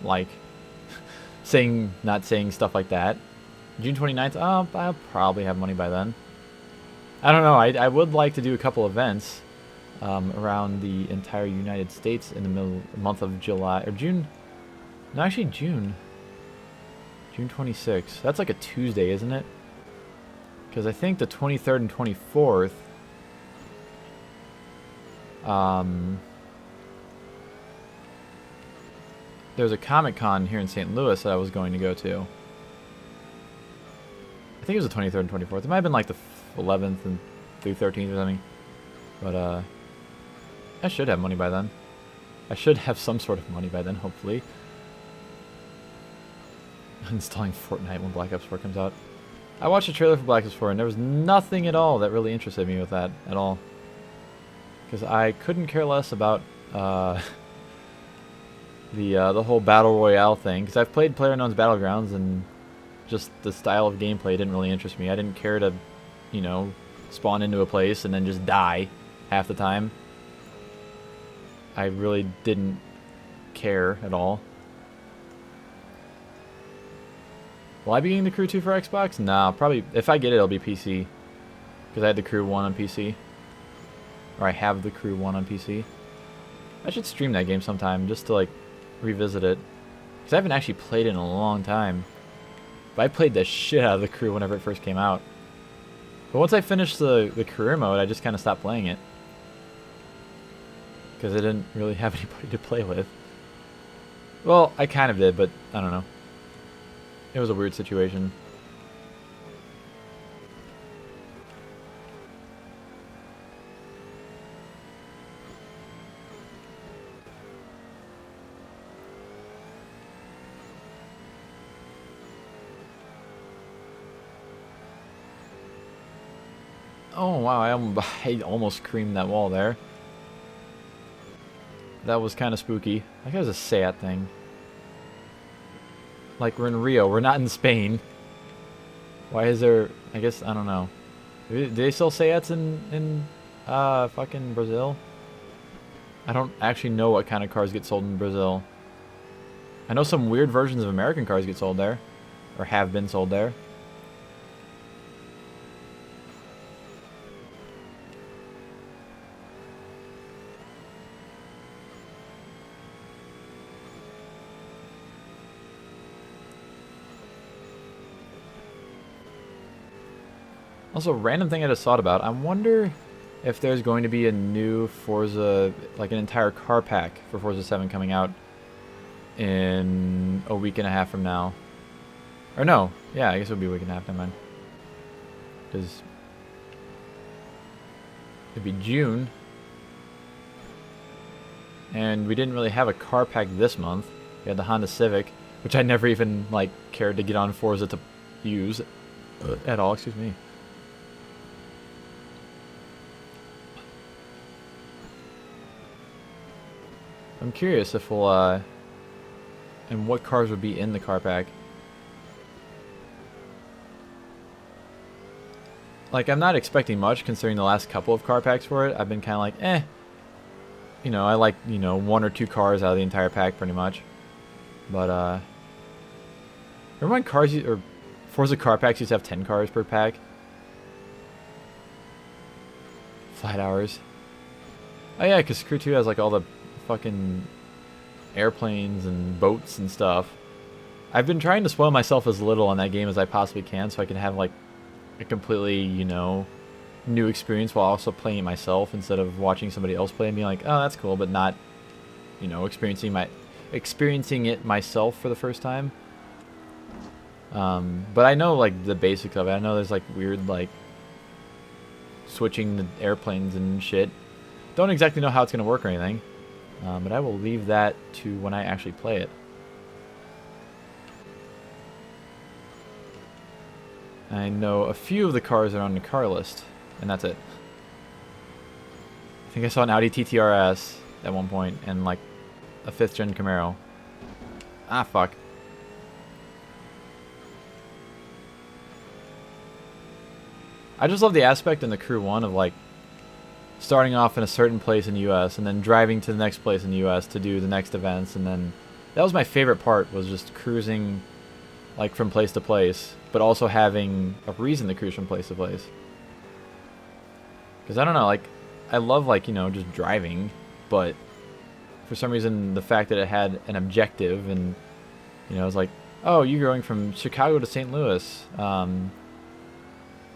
Speaker 1: like not saying stuff like that. June 29th, I'll probably have money by then. I don't know. I would like to do a couple events around the entire United States in the month of July or June. No, actually June. June 26th. That's like a Tuesday, isn't it? Because I think the 23rd and 24th... there's a Comic-Con here in St. Louis that I was going to go to. I think it was the 23rd and 24th. It might have been like the 11th and through 13th or something. But, I should have money by then. I should have some sort of money by then, hopefully. Installing Fortnite when Black Ops 4 comes out. I watched a trailer for Black Ops 4 and there was nothing at all that really interested me with that at all. Because I couldn't care less about the whole Battle Royale thing. Because I've played PlayerUnknown's Battlegrounds and just the style of gameplay didn't really interest me. I didn't care to, you know, spawn into a place and then just die half the time. I really didn't care at all. Will I be getting the Crew 2 for Xbox? Nah, probably. If I get it, it'll be PC. Because I had the Crew 1 on PC. Or I have the Crew 1 on PC. I should stream that game sometime just to, like, revisit it. Because I haven't actually played it in a long time. But I played the shit out of the Crew whenever it first came out. But once I finished the career mode, I just kind of stopped playing it. Because I didn't really have anybody to play with. Well, I kind of did, but I don't know. It was a weird situation. Oh wow, I almost creamed that wall there. That was kind of spooky. That guy's a Seat thing. Like, we're in Rio. We're not in Spain. Why is there... I guess, I don't know. Do they sell Seats in fucking Brazil? I don't actually know what kind of cars get sold in Brazil. I know some weird versions of American cars get sold there. Or have been sold there. Also, random thing I just thought about. I wonder if there's going to be a new Forza, like an entire car pack for Forza 7 coming out in a week and a half from now. Or no, yeah, I guess it would be a week and a half, never mind. Because it'd be June. And we didn't really have a car pack this month. We had the Honda Civic, which I never even, like, cared to get on Forza to use at all, excuse me. I'm curious if we'll, and what cars would be in the car pack. Like, I'm not expecting much considering the last couple of car packs for it. I've been kind of like, eh. You know, I like, you know, 1 or 2 cars out of the entire pack pretty much. But, remember when cars, or Forza car packs used to have 10 cars per pack? Flight hours. Oh yeah, because Crew 2 has like all the fucking airplanes and boats and stuff. I've been trying to spoil myself as little on that game as I possibly can so I can have like a completely, you know, new experience while also playing it myself instead of watching somebody else play and being like, oh, that's cool, but not, you know, experiencing it myself for the first time. But I know like the basics of it. I know there's like weird like switching the airplanes and shit. Don't exactly know how it's gonna work or anything. But I will leave that to when I actually play it. I know a few of the cars are on the car list, and that's it. I think I saw an Audi TTRS at one point, and like a 5th gen Camaro. Ah, fuck. I just love the aspect in the Crew 1 of like starting off in a certain place in the US and then driving to the next place in the US to do the next events, and then that was my favorite part, was just cruising like from place to place, but also having a reason to cruise from place to place. Because I don't know, like I love like, you know, just driving, but for some reason the fact that it had an objective and, you know, it's like, oh, you're going from Chicago to St. Louis.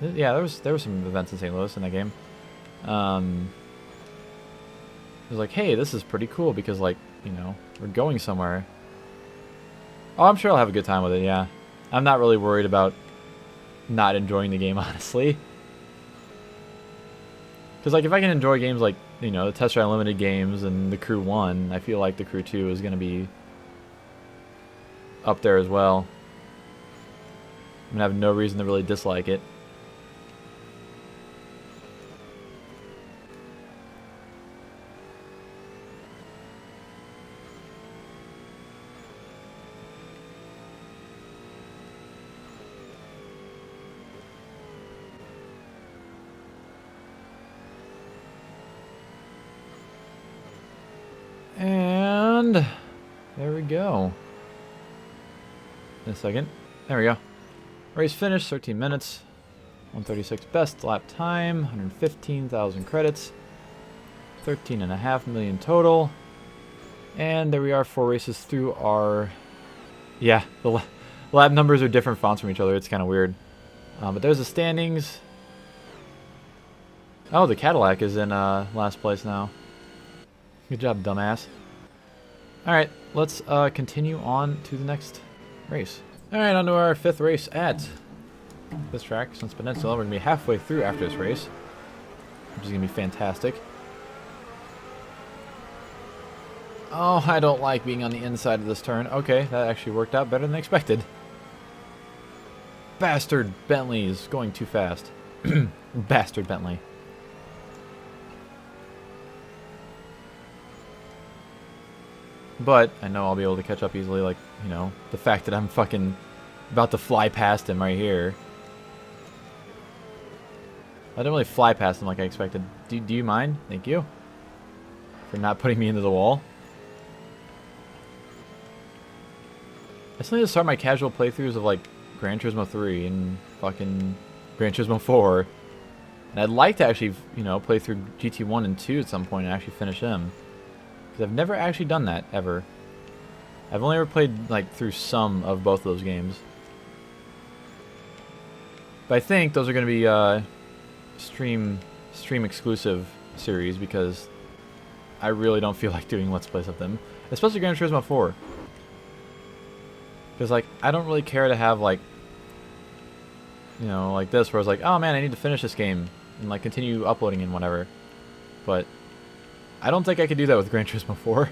Speaker 1: Yeah, there were some events in St. Louis in that game. It was like, hey, this is pretty cool because, like, you know, we're going somewhere. Oh, I'm sure I'll have a good time with it, yeah. I'm not really worried about not enjoying the game, honestly. Because, like, if I can enjoy games like, you know, the Test Drive Unlimited games and the Crew 1, I feel like the Crew 2 is going to be up there as well. I'm going to have no reason to really dislike it. And there we go. In a second. There we go. Race finished, 13 minutes. 136 best lap time, 115,000 credits. 13.5 million total. And there we are, 4 races through our... Yeah, the lap numbers are different fonts from each other. It's kind of weird. But there's the standings. Oh, the Cadillac is in last place now. Good job, dumbass. Alright, let's continue on to the next race. Alright, on to our 5th race at this track, Sun's Peninsula. We're going to be halfway through after this race, which is going to be fantastic. Oh, I don't like being on the inside of this turn. Okay, that actually worked out better than expected. Bastard Bentley is going too fast. Bastard Bentley. But I know I'll be able to catch up easily, like, you know, the fact that I'm fucking about to fly past him right here. I didn't really fly past him like I expected. Do you mind? Thank you. For not putting me into the wall. I still need to start my casual playthroughs of, like, Gran Turismo 3 and fucking Gran Turismo 4. And I'd like to actually, you know, play through GT1 and 2 at some point and actually finish them. Because I've never actually done that, ever. I've only ever played, like, through some of both of those games. But I think those are going to be, stream exclusive series, because I really don't feel like doing Let's Plays of them. Especially Gran Turismo 4. Because, like, I don't really care to have, like, you know, like this, where I was like, oh man, I need to finish this game and, like, continue uploading and whatever. But I don't think I could do that with Gran Turismo 4.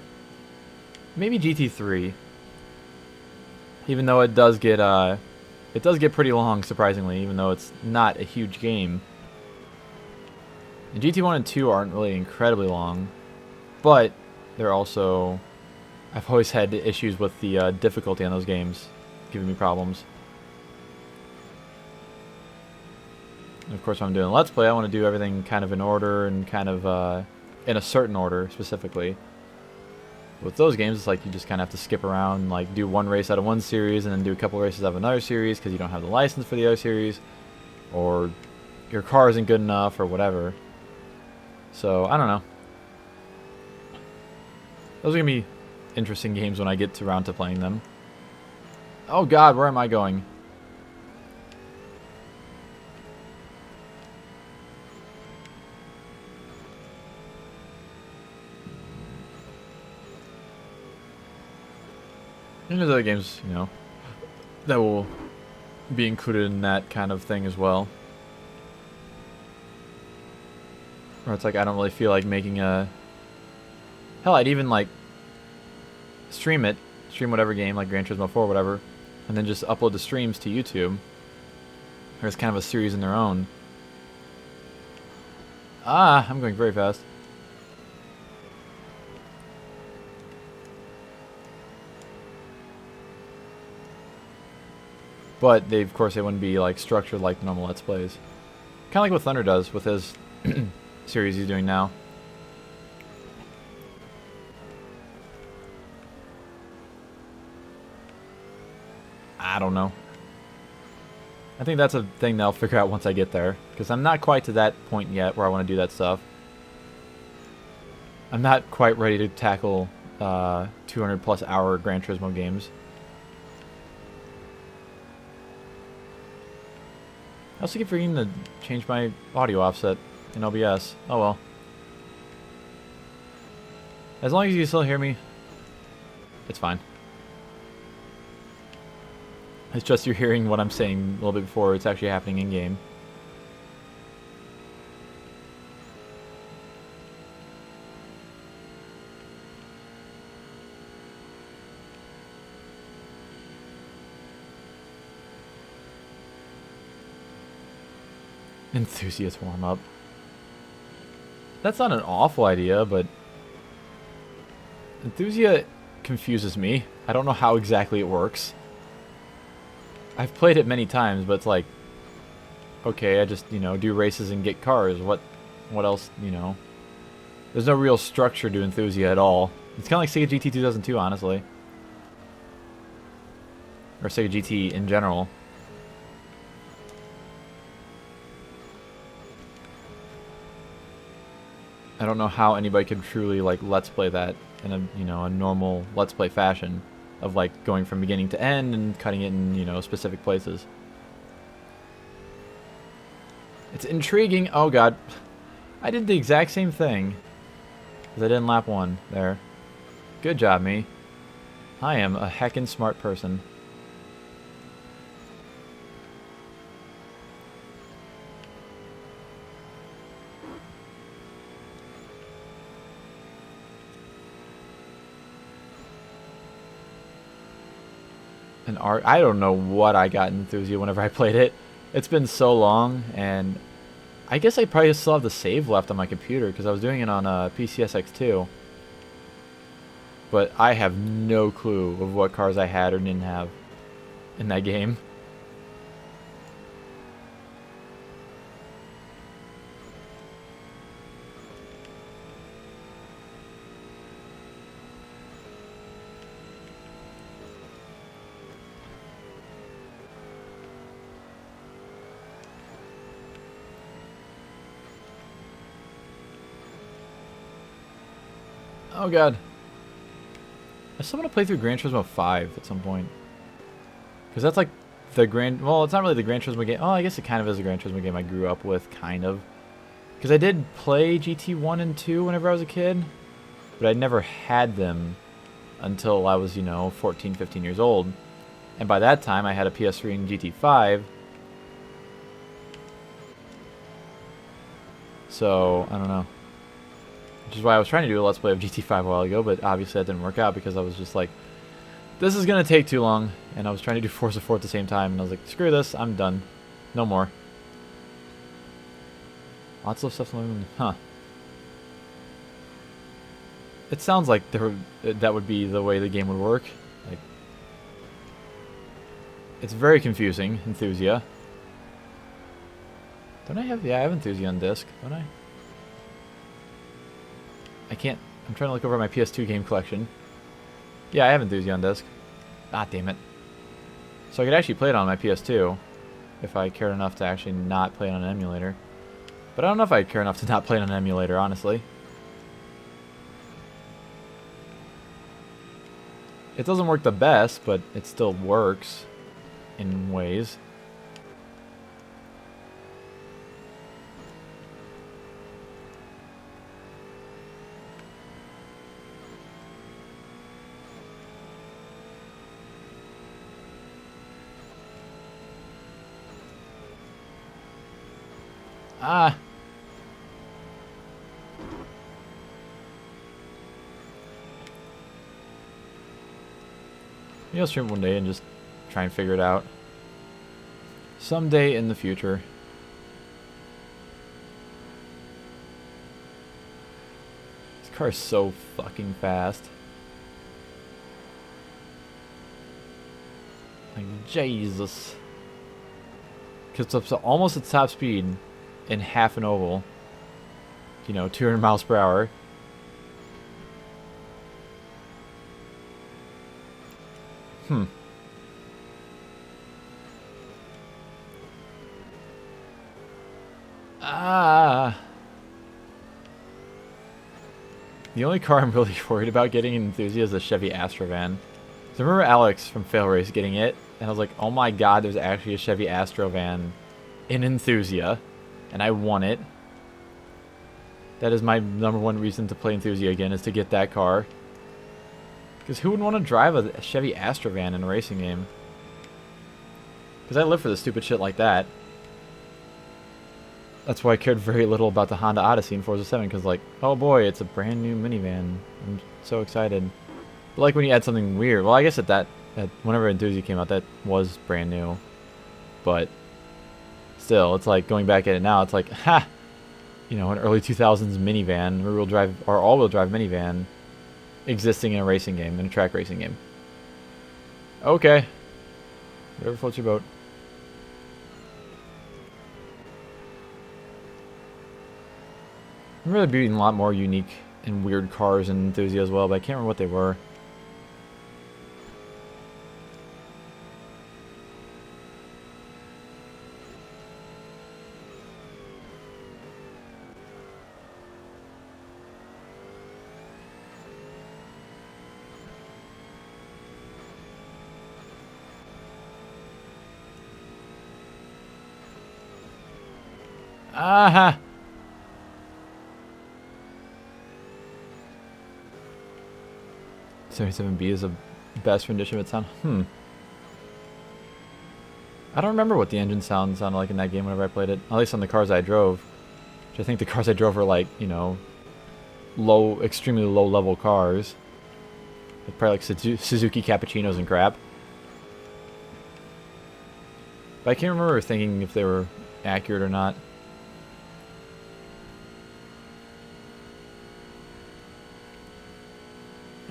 Speaker 1: Maybe GT3. Even though it does get pretty long, surprisingly, even though it's not a huge game. And GT1 and 2 aren't really incredibly long, but they're also... I've always had issues with the difficulty on those games, giving me problems. And of course, when I'm doing a Let's Play, I want to do everything kind of in order and kind of in a certain order, specifically. With those games, it's like you just kind of have to skip around and, like, do one race out of one series and then do a couple races out of another series because you don't have the license for the other series, or your car isn't good enough, or whatever. So, I don't know. Those are going to be interesting games when I get around to playing them. Oh god, where am I going? And there's other games, you know, that will be included in that kind of thing as well. Or it's like I don't really feel like making a... Hell, I'd even, like, stream whatever game, like Gran Turismo 4 or whatever, and then just upload the streams to YouTube. Or it's kind of a series in their own. Ah, I'm going very fast. But they, of course, they wouldn't be, like, structured like the normal Let's Plays. Kind of like what Thunder does with his series he's doing now. I don't know. I think that's a thing that I'll figure out once I get there, because I'm not quite to that point yet where I want to do that stuff. I'm not quite ready to tackle 200 plus hour Gran Turismo games. I also keep forgetting to change my audio offset in OBS. Oh well. As long as you can still hear me, it's fine. It's just you're hearing what I'm saying a little bit before it's actually happening in-game. Enthusiast warm-up. That's not an awful idea, but... Enthusiast confuses me. I don't know how exactly it works. I've played it many times, but it's like... Okay, I just, you know, do races and get cars. What else, you know? There's no real structure to Enthusiast at all. It's kind of like Sega GT 2002, honestly. Or Sega GT in general. I don't know how anybody could truly, like, Let's Play that in a, you know, a normal Let's Play fashion of, like, going from beginning to end and cutting it in, you know, specific places. It's intriguing. Oh god. I did the exact same thing. Because I didn't lap one there. Good job, me. I am a heckin' smart person. And I don't know what I got in Enthusiast whenever I played it. It's been so long, and I guess I probably still have the save left on my computer because I was doing it on PCSX2. but I have no clue of what cars I had or didn't have in that game. Oh god. I still want to play through Gran Turismo 5 at some point. Because that's like the well, it's not really the Gran Turismo game. Oh, I guess it kind of is a Gran Turismo game I grew up with, kind of. Because I did play GT 1 and 2 whenever I was a kid. But I never had them until I was, 14, 15 years old. And by that time, I had a PS3 and GT 5. So, I don't know. Which is why I was trying to do a Let's Play of GT5 a while ago, but obviously that didn't work out because I was just like, this is going to take too long, and I was trying to do Forza 4 at the same time, and I was like, screw this, I'm done. No more. Lots of stuff, huh. It sounds like that would be the way the game would work. Like, it's very confusing, Enthusia. Don't I have, yeah, I have Enthusia on disc, don't I? I can't, I'm trying to look over my PS2 game collection. Yeah, I have Enthusia on disc. Ah, damn it. So I could actually play it on my PS2 if I cared enough to actually not play it on an emulator. But I don't know if I care enough to not play it on an emulator, honestly. It doesn't work the best, but it still works in ways. Ah. Maybe I'll stream one day and just try and figure it out. Someday in the future. This car is so fucking fast. Like, Jesus. Gets up to almost its top speed in half an oval. 200 miles per hour. Ah. The only car I'm really worried about getting in Enthusia is the Chevy Astrovan. So I remember Alex from Fail Race getting it, and I was like, oh my god, there's actually a Chevy Astrovan in Enthusia, and I want it. That is my #1 reason to play Enthusia again, is to get that car. Because who would want to drive a Chevy Astrovan in a racing game? Because I live for the stupid shit like that. That's why I cared very little about the Honda Odyssey in Forza 7, because like, oh boy, it's a brand new minivan. I'm so excited. But like when you add something weird, well I guess whenever Enthusia came out, that was brand new. But still, it's like going back at it now, it's like, ha! An early 2000s minivan, rear-wheel drive, or all-wheel drive minivan, existing in a racing game, in a track racing game. Okay. Whatever floats your boat. I remember there being a lot more unique and weird cars in Enthusia as well, but I can't remember what they were. Aha! 77B is the best rendition of its sound. I don't remember what the engine sounded like in that game whenever I played it. At least on the cars I drove. Which I think the cars I drove were like, extremely low level cars. Like probably like Suzuki Cappuccinos and crap. But I can't remember thinking if they were accurate or not.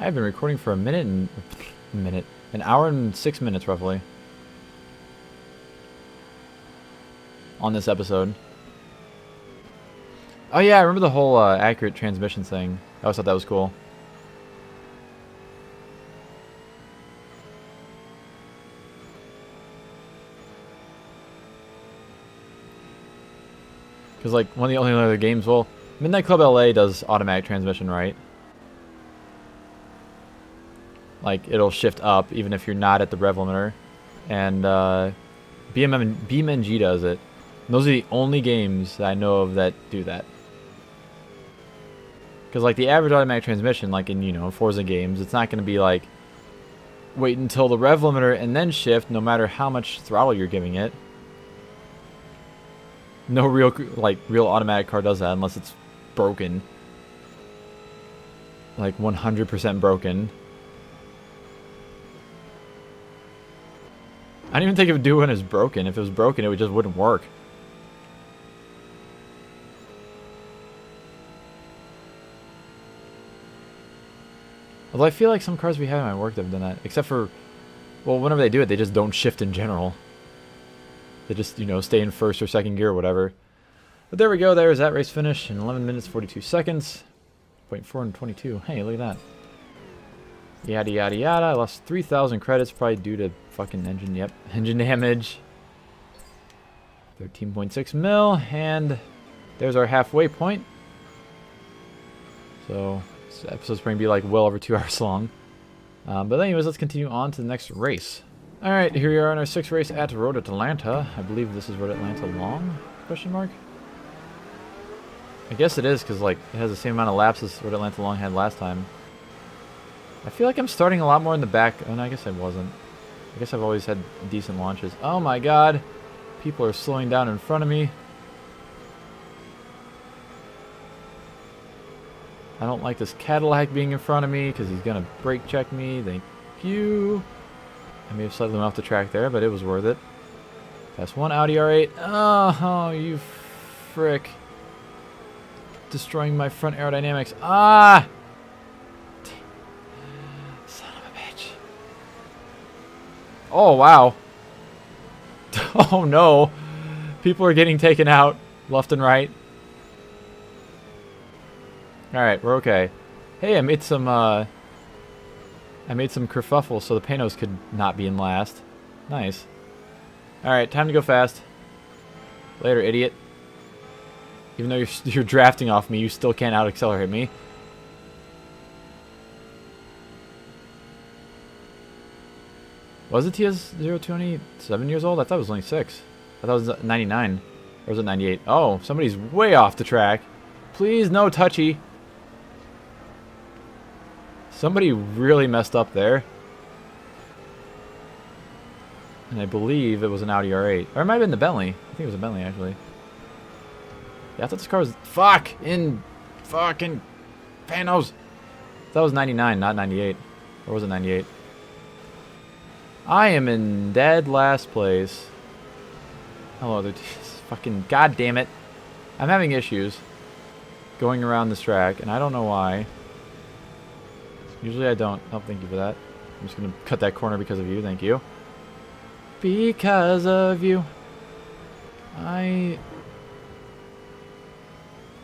Speaker 1: I've been recording for an hour and 6 minutes roughly. On this episode. Oh yeah, I remember the whole accurate transmission thing. I always thought that was cool. Because like one of the only other games, well, Midnight Club LA does automatic transmission, right? Like it'll shift up even if you're not at the rev limiter, and BeamNG does it. And those are the only games that I know of that do that. Because like the average automatic transmission, like in, you know, Forza games, it's not going to be like wait until the rev limiter and then shift, no matter how much throttle you're giving it. No real automatic car does that unless it's broken, like 100% broken. I don't even think it would do when it's broken. If it was broken, it just wouldn't work. Although I feel like some cars we have in my work have done that. Except for, well, whenever they do it, they just don't shift in general. They just, you know, stay in first or second gear or whatever. But there we go. There's that race finish in 11 minutes, 42 seconds. 0.422. Hey, look at that. Yada, yada, yada. I lost 3,000 credits, probably due to fucking engine, yep, engine damage. 13.6 mil, and there's our halfway point. So, this episode's going to be like well over 2 hours long. But anyways, let's continue on to the next race. Alright, here we are in our 6th race at Road Atlanta. I believe this is Road Atlanta Long? Question mark? I guess it is, because like it has the same amount of laps as Road Atlanta Long had last time. I feel like I'm starting a lot more in the back. Oh, no, I guess I wasn't. I guess I've always had decent launches. Oh my god! People are slowing down in front of me. I don't like this Cadillac being in front of me because he's going to brake check me. Thank you. I may have slightly went off the track there, but it was worth it. That's one Audi R8. Oh, you frick. Destroying my front aerodynamics. Ah! Son of a bitch. Oh, wow. Oh, no. People are getting taken out left and right. Alright, we're okay. Hey, I made some kerfuffle so the Panos could not be in last. Nice. Alright, time to go fast. Later, idiot. Even though you're drafting off me, you still can't out-accelerate me. Was it TS020 7 years old? I thought it was only 6. I thought it was 99. Or was it 98? Oh, somebody's way off the track. Please, no touchy. Somebody really messed up there. And I believe it was an Audi R8. Or it might have been the Bentley. I think it was a Bentley, actually. Yeah, I thought this car was... Fucking Panos! That was 99, not 98. Or was it 98? I am in dead last place. Hello, there. Fucking goddamn it. I'm having issues going around this track, and I don't know why. Usually I don't. Oh, thank you for that. I'm just going to cut that corner because of you. Thank you. Because of you. I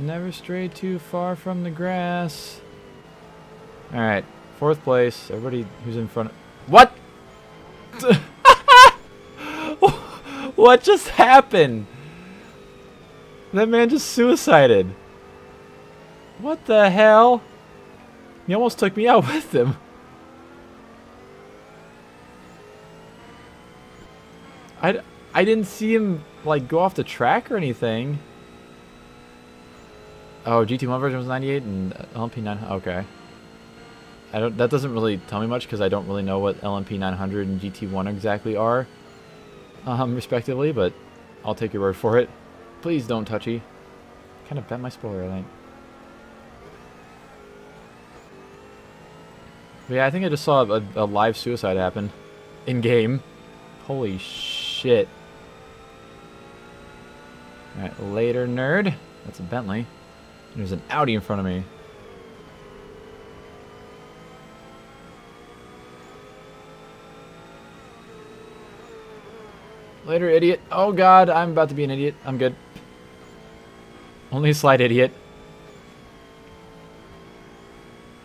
Speaker 1: never strayed too far from the grass. Alright. 4th place. Everybody who's in front of... What? What just happened? That man just suicided. What the hell? He almost took me out with him. I didn't see him like go off the track or anything. Oh, GT1 version was 98 and LMP9. Okay. That doesn't really tell me much because I don't really know what LMP900 and GT1 exactly are, respectively. But I'll take your word for it. Please don't touchy. Kind of bent my spoiler, I think. But yeah, I think I just saw a live suicide happen in game. Holy shit. Alright, later, nerd. That's a Bentley. There's an Audi in front of me. Later, idiot. Oh god, I'm about to be an idiot. I'm good. Only a slight idiot.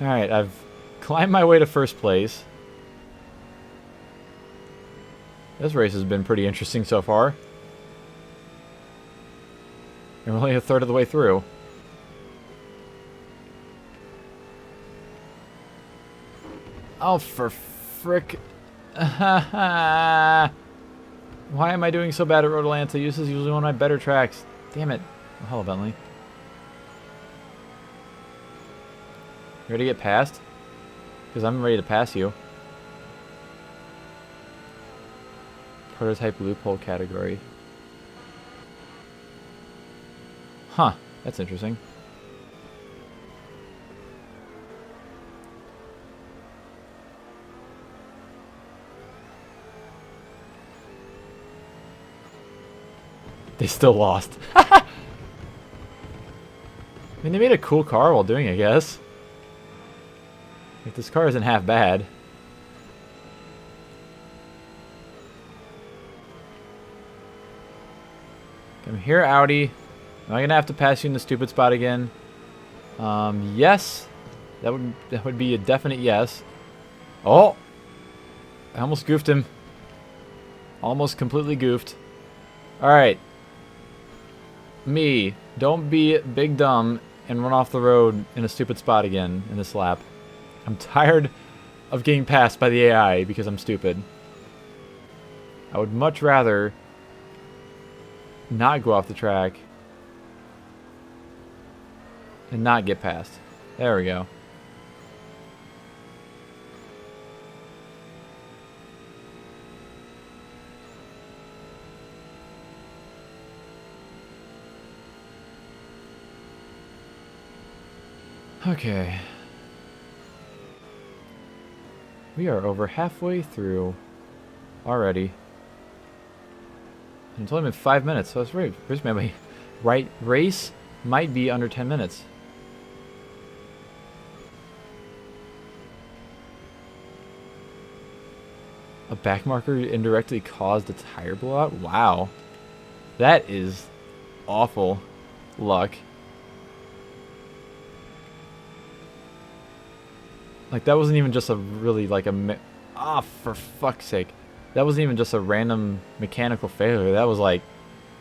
Speaker 1: Alright, I've climbed my way to first place. This race has been pretty interesting so far. And we're only a third of the way through. Oh, for frick. Why am I doing so bad at Road Atlanta? This is usually one of my better tracks. Damn it. Oh, hello, Bentley. You ready to get past? Because I'm ready to pass you. Prototype loophole category. Huh. That's interesting. They still lost. I mean, they made a cool car while doing it, I guess. Like, this car isn't half bad. Come here, Audi. Am I gonna have to pass you in the stupid spot again? Yes. That would be a definite yes. Oh! I almost goofed him. Almost completely goofed. Alright. Me. Don't be big dumb and run off the road in a stupid spot again in this lap. I'm tired of getting passed by the AI because I'm stupid. I would much rather not go off the track and not get passed. There we go. Okay. We are over halfway through already. And it's only been 5 minutes, so that's right. Race might be under 10 minutes. A backmarker indirectly caused a tire blowout? Wow. That is awful luck. Like, that wasn't even just a really, like, for fuck's sake. That wasn't even just a random mechanical failure. That was, like,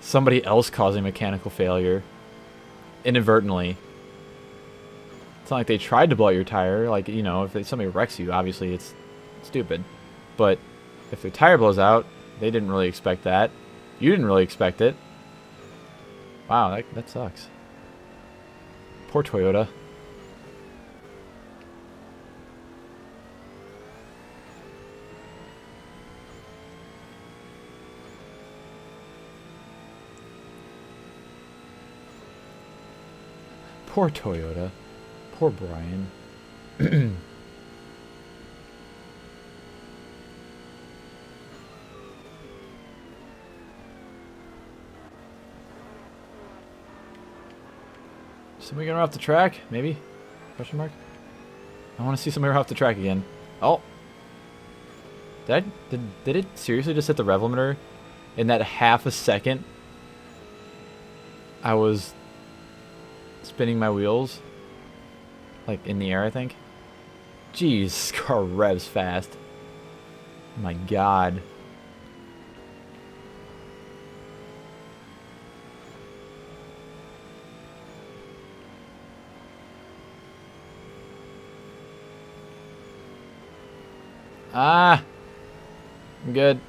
Speaker 1: somebody else causing mechanical failure. Inadvertently. It's not like they tried to blow out your tire. Like, you know, if somebody wrecks you, obviously it's stupid. But if their tire blows out, they didn't really expect that. You didn't really expect it. Wow, that sucks. Poor Toyota. Poor Toyota. Poor Brian. Somebody gonna run off the track? Maybe? Question mark? I want to see somebody run off the track again. Oh! Did it seriously just hit the rev limiter? In that half a second? I was spinning my wheels, like in the air, I think. Jeez, this car revs fast. My God. Ah! I'm good.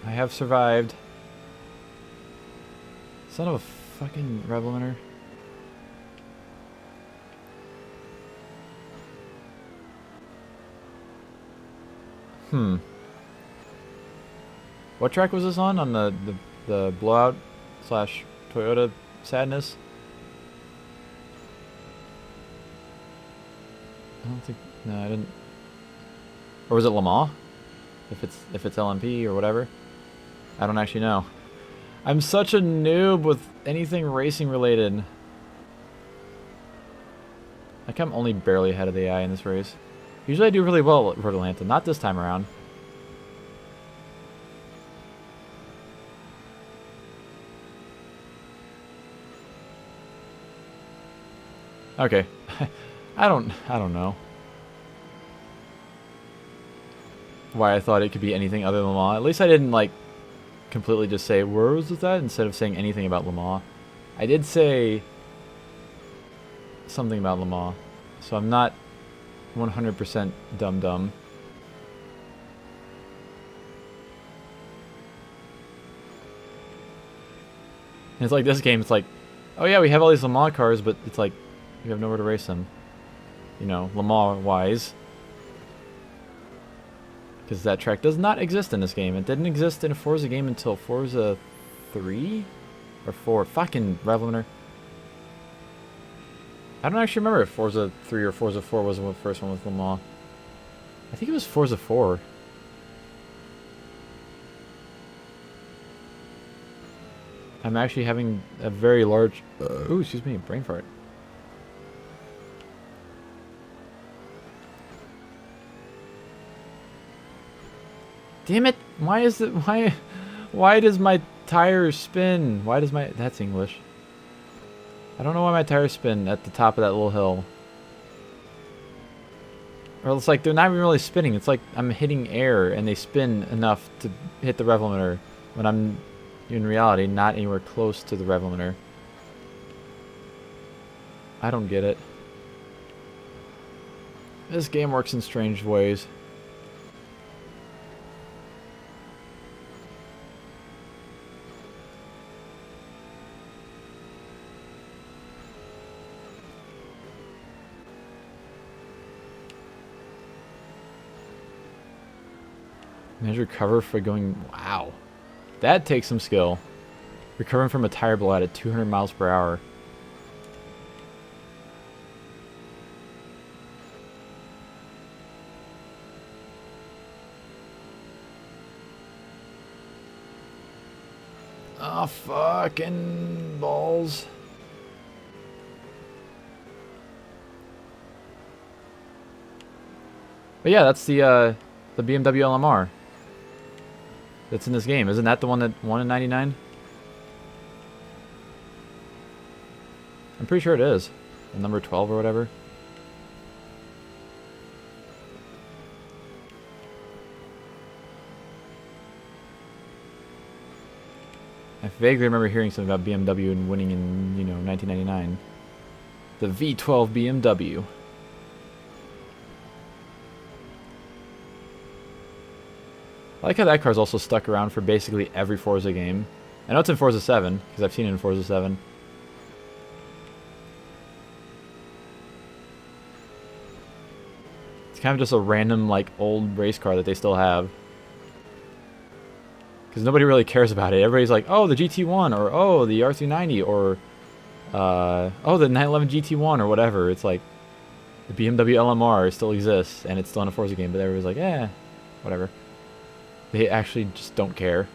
Speaker 1: I have survived. Son of a fucking rev limiter. What track was this on? On the blowout / Toyota sadness? I don't think. No, I didn't. Or was it Le Mans? If it's LMP or whatever. I don't actually know. I'm such a noob with anything racing related. Like, I'm only barely ahead of the AI in this race. Usually I do really well at Road Atlanta, not this time around. Okay. I don't know why I thought it could be anything other than Le Mans. At least I didn't, like, completely just say, where was that, instead of saying anything about Le Mans. I did say something about Le Mans, so I'm not 100% dumb. And it's like this game, it's like, oh yeah, we have all these Le Mans cars, but it's like, we have nowhere to race them. You know, Le Mans-wise. Because that track does not exist in this game. It didn't exist in a Forza game until Forza 3? Or 4? Fucking Rev-Limiter. I don't actually remember if Forza 3 or Forza 4 was the first one with Le Mans. I think it was Forza 4. I'm actually having a very large... ooh, excuse me, brain fart. Damn it! Why is it... Why does my tire spin? Why does my... That's English. I don't know why my tires spin at the top of that little hill. Or it's like they're not even really spinning. It's like I'm hitting air and they spin enough to hit the rev limiter when I'm, in reality, not anywhere close to the rev limiter. I don't get it. This game works in strange ways. Measure cover for going... Wow. That takes some skill. Recovering from a tire blowout at 200 miles per hour. Oh, fucking balls. But yeah, that's the BMW LMR. That's in this game. Isn't that the one that won in 99? I'm pretty sure it is. The number 12 or whatever. I vaguely remember hearing something about BMW and winning in, you know, 1999. The V12 BMW. I like how that car's also stuck around for basically every Forza game. I know it's in Forza 7, because I've seen it in Forza 7. It's kind of just a random, like, old race car that they still have. Because nobody really cares about it. Everybody's like, oh, the GT1, or oh, the R390, or oh, the 911 GT1, or whatever. It's like, the BMW LMR still exists, and it's still in a Forza game, but everybody's like, eh, whatever. They actually just don't care.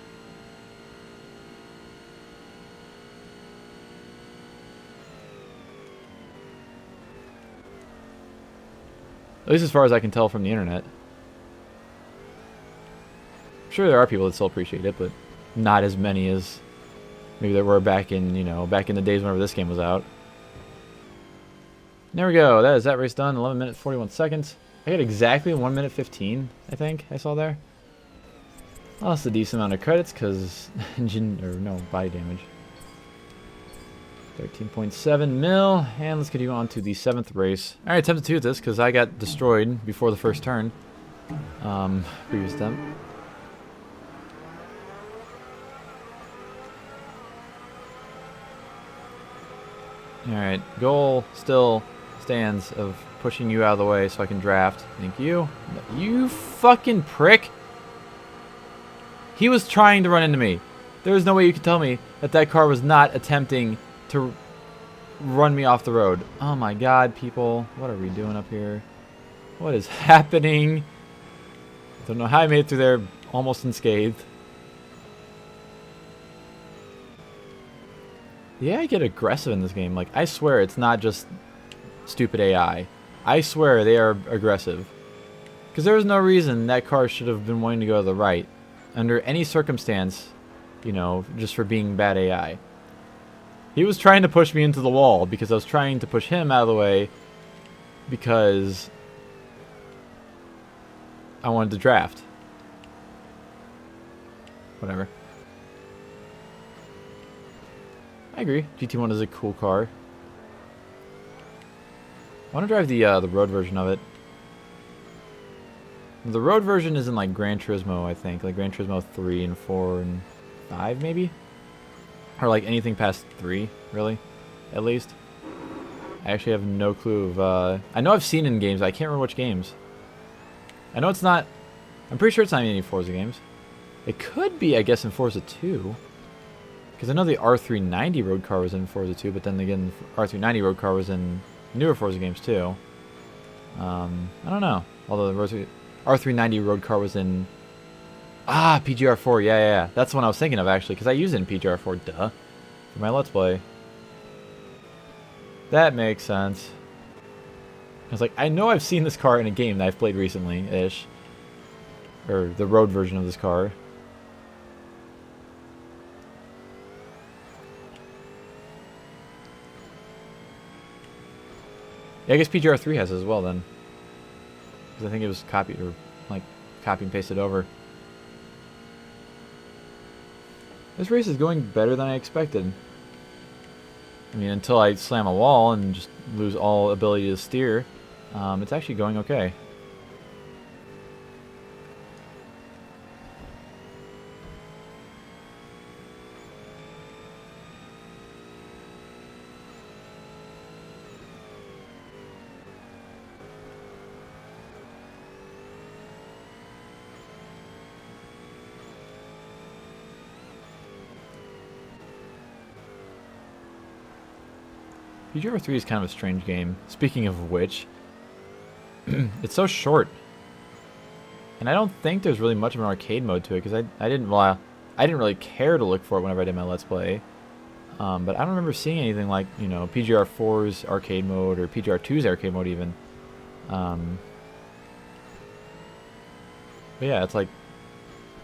Speaker 1: At least as far as I can tell from the internet. I'm sure there are people that still appreciate it, but not as many as maybe there were back in, you know, back in the days whenever this game was out. There we go. That is that race done. 11 minutes, 41 seconds. I got exactly 1 minute 15, I think I saw there. Lost a decent amount of credits because engine, or no, body damage. 13.7 mil, and let's continue on to the 7th race. Alright, attempt to do this because I got destroyed before the first turn. Previous attempt. Alright, goal still stands of pushing you out of the way so I can draft. Thank you. You fucking prick! He was trying to run into me. There was no way you could tell me that that car was not attempting to run me off the road. Oh my god, people. What are we doing up here? What is happening? I don't know how I made it through there almost unscathed. Yeah, I get aggressive in this game. Like, I swear it's not just stupid AI. I swear they are aggressive. Because there was no reason that car should have been wanting to go to the right. Under any circumstance, you know, just for being bad AI. He was trying to push me into the wall because I was trying to push him out of the way because I wanted to draft. Whatever. I agree. GT1 is a cool car. I want to drive the road version of it. The road version is in like Gran Turismo, I think, like Gran Turismo 3 and 4 and 5 maybe, or like anything past 3, really, at least. I actually have no clue of. I know I've seen it in games. I can't remember which games. I know it's not. I'm pretty sure it's not in any Forza games. It could be, I guess, in Forza 2. Because I know the R390 road car was in Forza 2, but then again, the R390 road car was in newer Forza games too. I don't know. Although the R390 road car was in... PGR4. Yeah. That's the one I was thinking of, actually, because I use it in PGR4, duh. For my Let's Play. That makes sense. I was like, I know I've seen this car in a game that I've played recently-ish. Or the road version of this car. Yeah, I guess PGR3 has it as well then. Because I think it was copied, or like copy and pasted over. This race is going better than I expected. I mean, until I slam a wall and just lose all ability to steer, it's actually going okay. PGR3 is kind of a strange game. Speaking of which, it's so short. And I don't think there's really much of an arcade mode to it, because I didn't really care to look for it whenever I did my Let's Play. But I don't remember seeing anything like, you know, PGR4's arcade mode, or PGR2's arcade mode even. But yeah, it's like,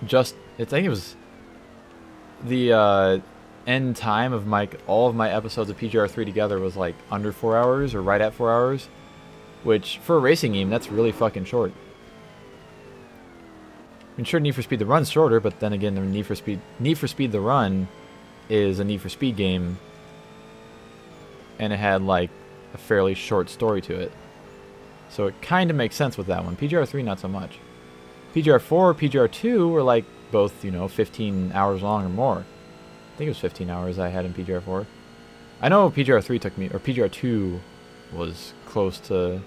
Speaker 1: I think it was the, end time of all of my episodes of PGR3 together was like under 4 hours or right at 4 hours, which for a racing game that's really fucking short. I mean, sure, Need for Speed the Run's shorter, but then again, the Need for Speed the Run is a Need for Speed game, and it had like a fairly short story to it, so it kind of makes sense with that one. PGR3 not so much. PGR4, PGR2 were like both, you know, 15 hours long or more. I think it was 15 hours I had in PGR4. I know PGR3 took me, or PGR2 was close to,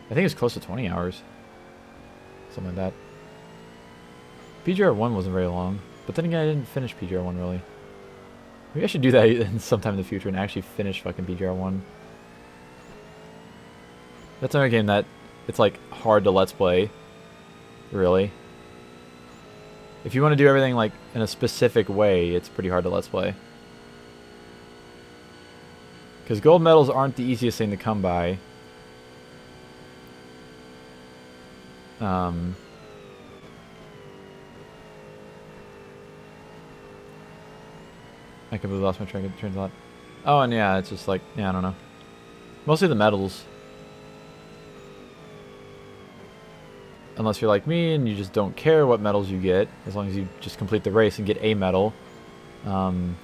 Speaker 1: I think it was close to 20 hours. Something like that. PGR1 wasn't very long, but then again, I didn't finish PGR1 really. Maybe I should do that sometime in the future and actually finish fucking PGR1. That's another game that it's like hard to Let's Play, really. If you want to do everything like in a specific way, it's pretty hard to Let's Play. Because gold medals aren't the easiest thing to come by. I completely lost my train of thought. Oh, and yeah, it's just like, yeah, I don't know. Mostly the medals. Unless you're like me and you just don't care what medals you get, as long as you just complete the race and get a medal, you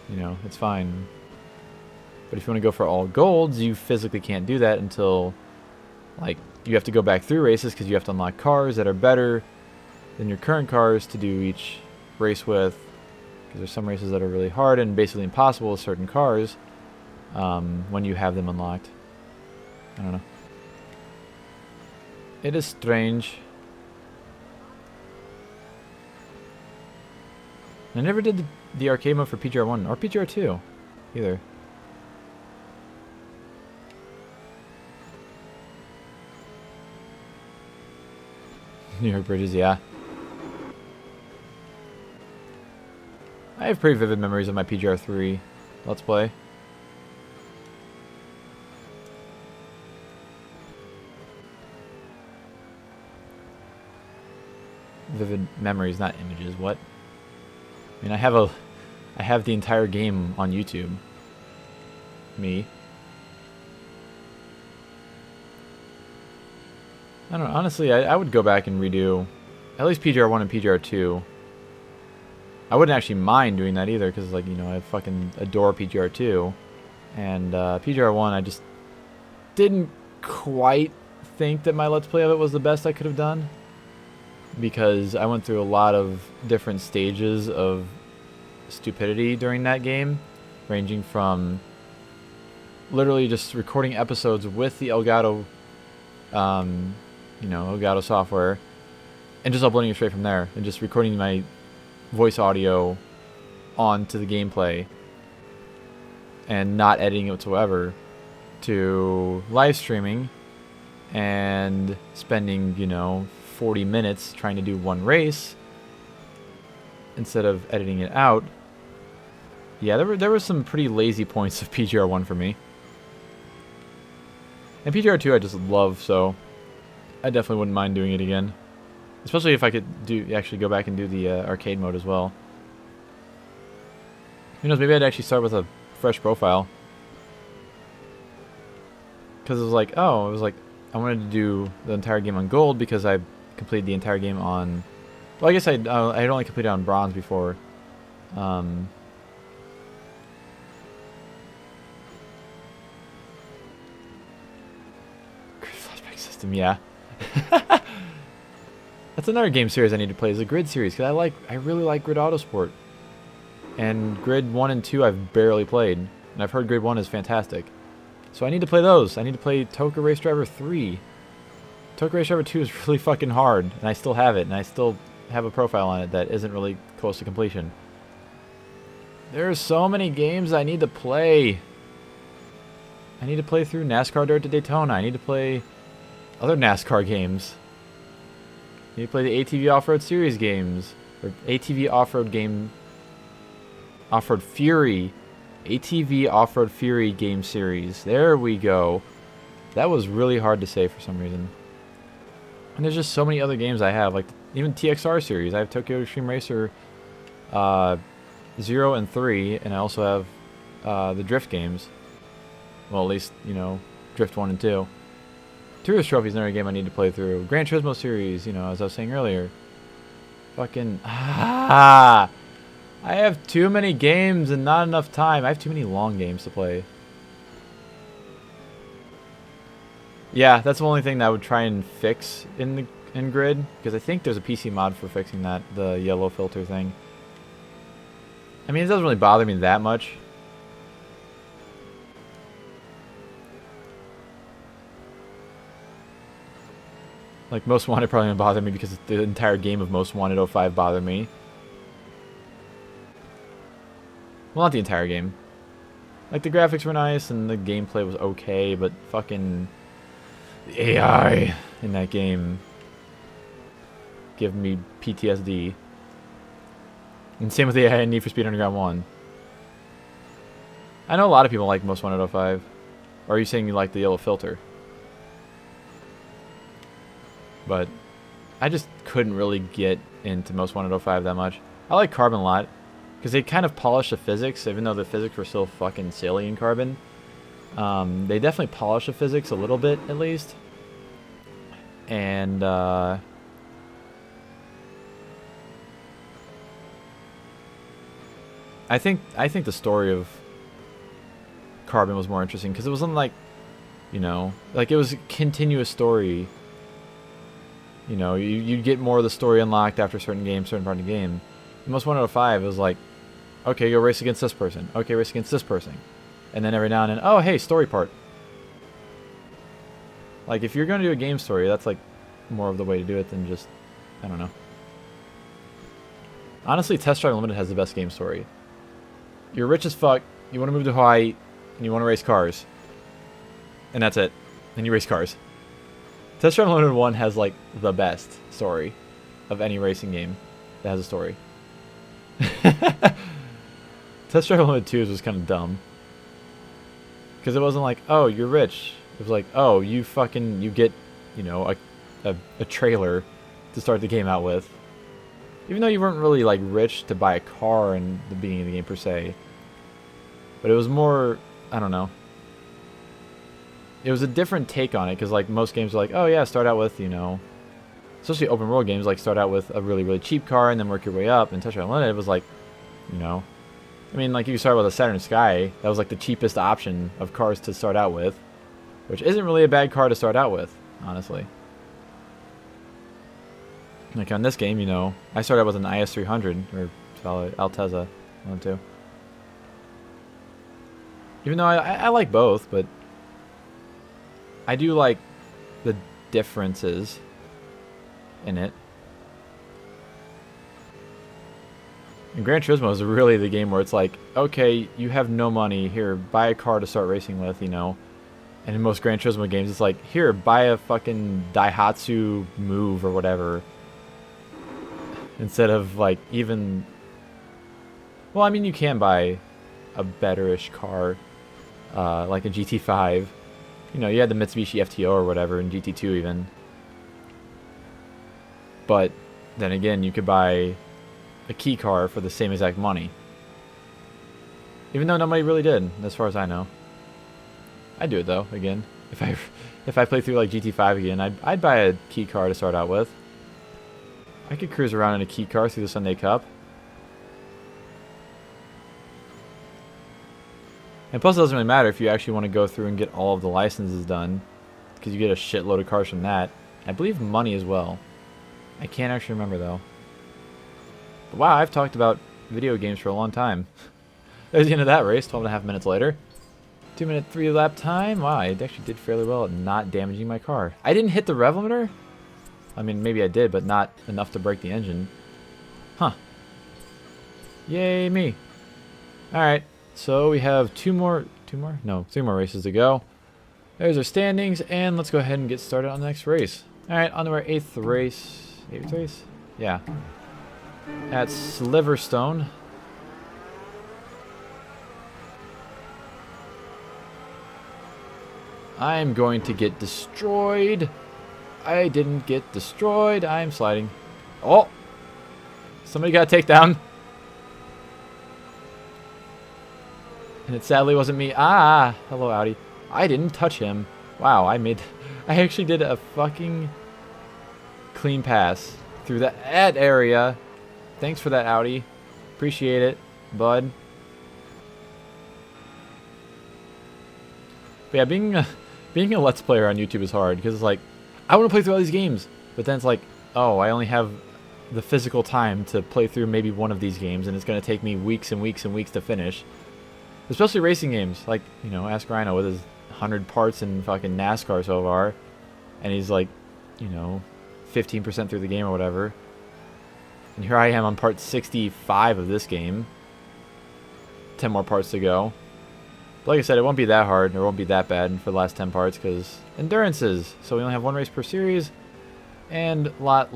Speaker 1: know, it's fine. But if you want to go for all golds, you physically can't do that until, like, you have to go back through races because you have to unlock cars that are better than your current cars to do each race with. Because there's some races that are really hard and basically impossible with certain cars when you have them unlocked. I don't know. It is strange. I never did the arcade mode for PGR1 or PGR2 either. New York bridges, yeah. I have pretty vivid memories of my PGR3 Let's Play. Vivid memories, not images. What? I mean, I have a I have the entire game on YouTube. Me. I don't know. Honestly, I would go back and redo at least PGR1 and PGR2. I wouldn't actually mind doing that either because, like, you know, I fucking adore PGR2. And PGR1, I just didn't quite think that my Let's Play of it was the best I could have done. Because I went through a lot of different stages of stupidity during that game. Ranging from literally just recording episodes with the Elgato, you know, Elgato software. And just uploading it straight from there. And just recording my voice audio onto the gameplay. And not editing it whatsoever. To live streaming. And spending, you know, 40 minutes trying to do one race. Instead of editing it out. Yeah, there were some pretty lazy points of PGR1 for me. And PGR2 I just love, so I definitely wouldn't mind doing it again. Especially if I could actually go back and do the arcade mode as well. Who knows, maybe I'd actually start with a fresh profile. Because it was like, I wanted to do the entire game on gold because I completed the entire game on... Well, I guess I had only completed on bronze before. Flashback system, yeah. That's another game series I need to play, is the Grid series, because I really like Grid Autosport. And Grid 1 and 2 I've barely played, and I've heard Grid 1 is fantastic. So I need to play those. I need to play Toka Race Driver 3. Toka Race Driver 2 is really fucking hard, and I still have it, and I still have a profile on it that isn't really close to completion. There are so many games I need to play. I need to play through NASCAR Dirt to Daytona. I need to play other NASCAR games. I need to play the ATV Off-Road Series games. Or ATV Off-Road game... Off-Road Fury. ATV Off-Road Fury game series. There we go. That was really hard to say for some reason. And there's just so many other games I have. Like, even TXR series. I have Tokyo Extreme Racer 0 and 3. And I also have the Drift games. Well, at least, you know, Drift 1 and 2. Tourist Trophy is another game I need to play through. Gran Turismo series, you know, as I was saying earlier. Fucking... I have too many games and not enough time. I have too many long games to play. Yeah, that's the only thing that I would try and fix in Grid. Because I think there's a PC mod for fixing that. The yellow filter thing. I mean, it doesn't really bother me that much. Like, Most Wanted probably didn't bother me because the entire game of Most Wanted 05 bothered me. Well, not the entire game. Like, the graphics were nice and the gameplay was okay, but fucking... the AI in that game give me PTSD. And same with the AI in Need for Speed Underground 1. I know a lot of people like Most Wanted 05. Or are you saying you like the yellow filter? But I just couldn't really get into Most Wanted 05 that much. I like Carbon a lot. Because they kind of polished the physics, even though the physics were still fucking silly in Carbon. They definitely polished the physics a little bit, at least. And, I think the story of Carbon was more interesting, because it wasn't like, you know, like it was a continuous story. You know, you'd get more of the story unlocked after a certain part of the game. In Most Wanted 05, it was like, okay, go race against this person. Okay, race against this person. And then every now and then, oh, hey, story part. Like, if you're going to do a game story, that's, like, more of the way to do it than just, I don't know. Honestly, Test Drive Unlimited has the best game story. You're rich as fuck, you want to move to Hawaii, and you want to race cars. And that's it. And you race cars. Test Drive Unlimited 1 has, like, the best story of any racing game that has a story. Test Drive Unlimited 2 was kind of dumb. Because it wasn't like, oh, you're rich. It was like, oh, you get, you know, a trailer to start the game out with. Even though you weren't really like rich to buy a car in the beginning of the game per se. But it was more, I don't know. It was a different take on it because like most games are like, oh yeah, start out with, you know, especially open world games, like start out with a really, really cheap car and then work your way up. And Tetris Unlimited was like, you know, I mean, like if you start with a Saturn Sky, that was like the cheapest option of cars to start out with, which isn't really a bad car to start out with, honestly. Like on this game, you know, I started out with an IS300 or Altezza, one too. Even though I like both, but I do like the differences in it. And Gran Turismo is really the game where it's like, okay, you have no money, here, buy a car to start racing with, you know. And in most Gran Turismo games, it's like, here, buy a fucking Daihatsu Move or whatever. Instead of, like, even... Well, I mean, you can buy a better-ish car, like a GT5. You know, you had the Mitsubishi FTO or whatever, and GT2 even. But, then again, you could buy a key car for the same exact money. Even though nobody really did, as far as I know. I'd do it though, again. If I play through like GT5 again, I'd buy a key car to start out with. I could cruise around in a key car through the Sunday Cup. And plus it doesn't really matter if you actually want to go through and get all of the licenses done, because you get a shitload of cars from that. I believe money as well. I can't actually remember though. But wow, I've talked about video games for a long time. There's the end of that race, 12.5 minutes later. 2-minute 3-lap time. Wow, I actually did fairly well at not damaging my car. I didn't hit the rev limiter? I mean, maybe I did, but not enough to break the engine. Huh. Yay, me. Alright, so we have three more races to go. There's our standings, and let's go ahead and get started on the next race. Alright, on to our 8th race. 8th race? Yeah. At Sliverstone. I'm going to get destroyed. I didn't get destroyed. I'm sliding. Oh! Somebody got a takedown. And it sadly wasn't me. Ah! Hello, Audi. I didn't touch him. Wow, I actually did a fucking clean pass through that area. Thanks for that, Audi. Appreciate it, bud. But yeah, being a Let's Player on YouTube is hard, because it's like, I want to play through all these games, but then it's like, oh, I only have the physical time to play through maybe one of these games, and it's going to take me weeks and weeks and weeks to finish. Especially racing games, like, you know, ask Rhino with his 100 parts in fucking NASCAR so far, and he's like, you know, 15% through the game or whatever. And here I am on part 65 of this game. 10 more parts to go. But like I said, it won't be that hard, or it won't be that bad for the last 10 parts, because endurances. So we only have one race per series, and a lot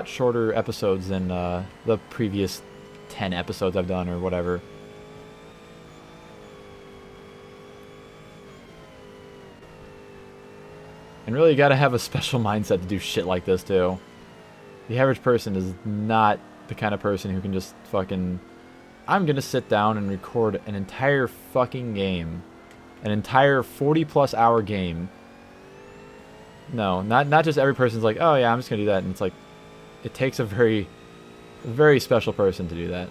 Speaker 1: shorter episodes than the previous 10 episodes I've done, or whatever. And really, you gotta have a special mindset to do shit like this, too. The average person is not the kind of person who can just fucking... I'm gonna sit down and record an entire fucking game. An entire 40-plus hour game. No, not just every person's like, oh yeah, I'm just gonna do that. And it's like, it takes a very special person to do that.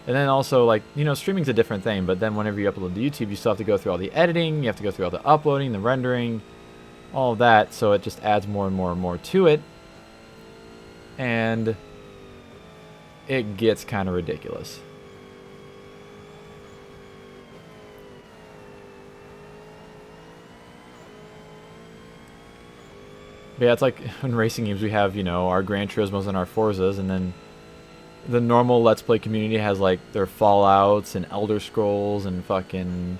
Speaker 1: And then also, like, you know, streaming's a different thing, but then whenever you upload to YouTube, you still have to go through all the editing, you have to go through all the uploading, the rendering, all of that, so it just adds more and more and more to it. And it gets kind of ridiculous. But yeah, it's like in racing games we have, you know, our Gran Turismos and our Forzas, and then the normal Let's Play community has like their Fallouts and Elder Scrolls and fucking...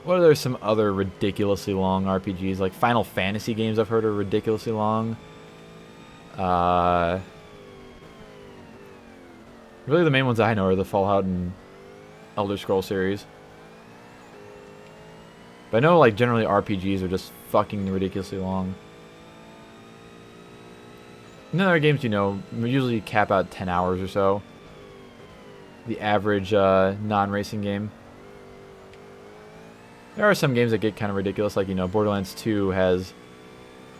Speaker 1: What are there some other ridiculously long RPGs? Like Final Fantasy games I've heard are ridiculously long. Really the main ones I know are the Fallout and Elder Scroll series. But I know like generally RPGs are just fucking ridiculously long. In other games, you know, we usually cap out 10 hours or so. The average non-racing game. There are some games that get kind of ridiculous, like, you know, Borderlands 2 has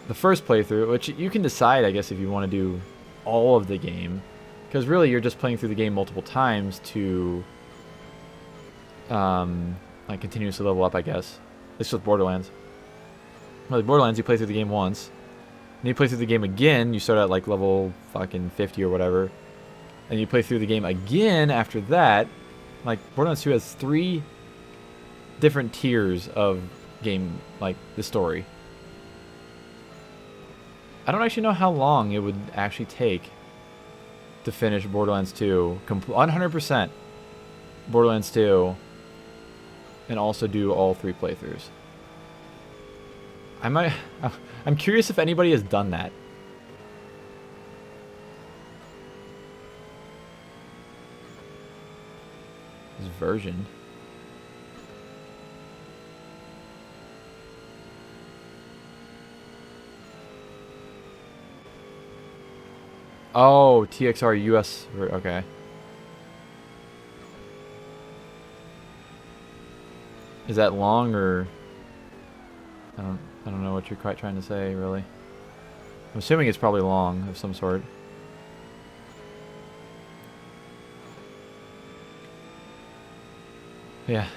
Speaker 1: the first playthrough, which you can decide, I guess, if you want to do all of the game. Because really, you're just playing through the game multiple times to like continuously level up, I guess. It's with Borderlands. Well, with Borderlands, you play through the game once. And you play through the game again, you start at like level fucking 50 or whatever. And you play through the game again after that. Like, Borderlands 2 has 3 different tiers of game, like, the story. I don't actually know how long it would actually take to finish Borderlands 2. 100% Borderlands 2. And also do all 3 playthroughs. I'm curious if anybody has done that. This version. Oh, TXR US. Okay. Is that long or? I don't know what you're quite trying to say, really. I'm assuming it's probably long of some sort. Yeah.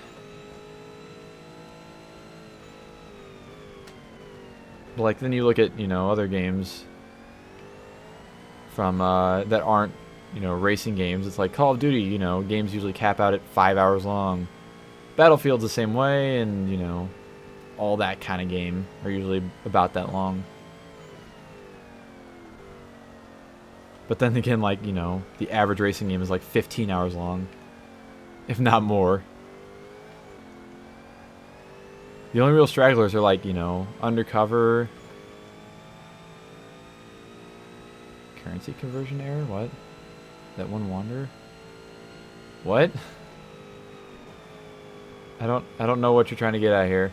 Speaker 1: But like, then you look at, you know, other games from that aren't, you know, racing games. It's like Call of Duty, you know, games usually cap out at 5 hours long. Battlefield's the same way, and, you know, all that kind of game are usually about that long. But then again, like, you know, the average racing game is like 15 hours long, if not more. The only real stragglers are like, you know, Undercover. Currency conversion error? What? That one wander? What? I don't know what you're trying to get at here.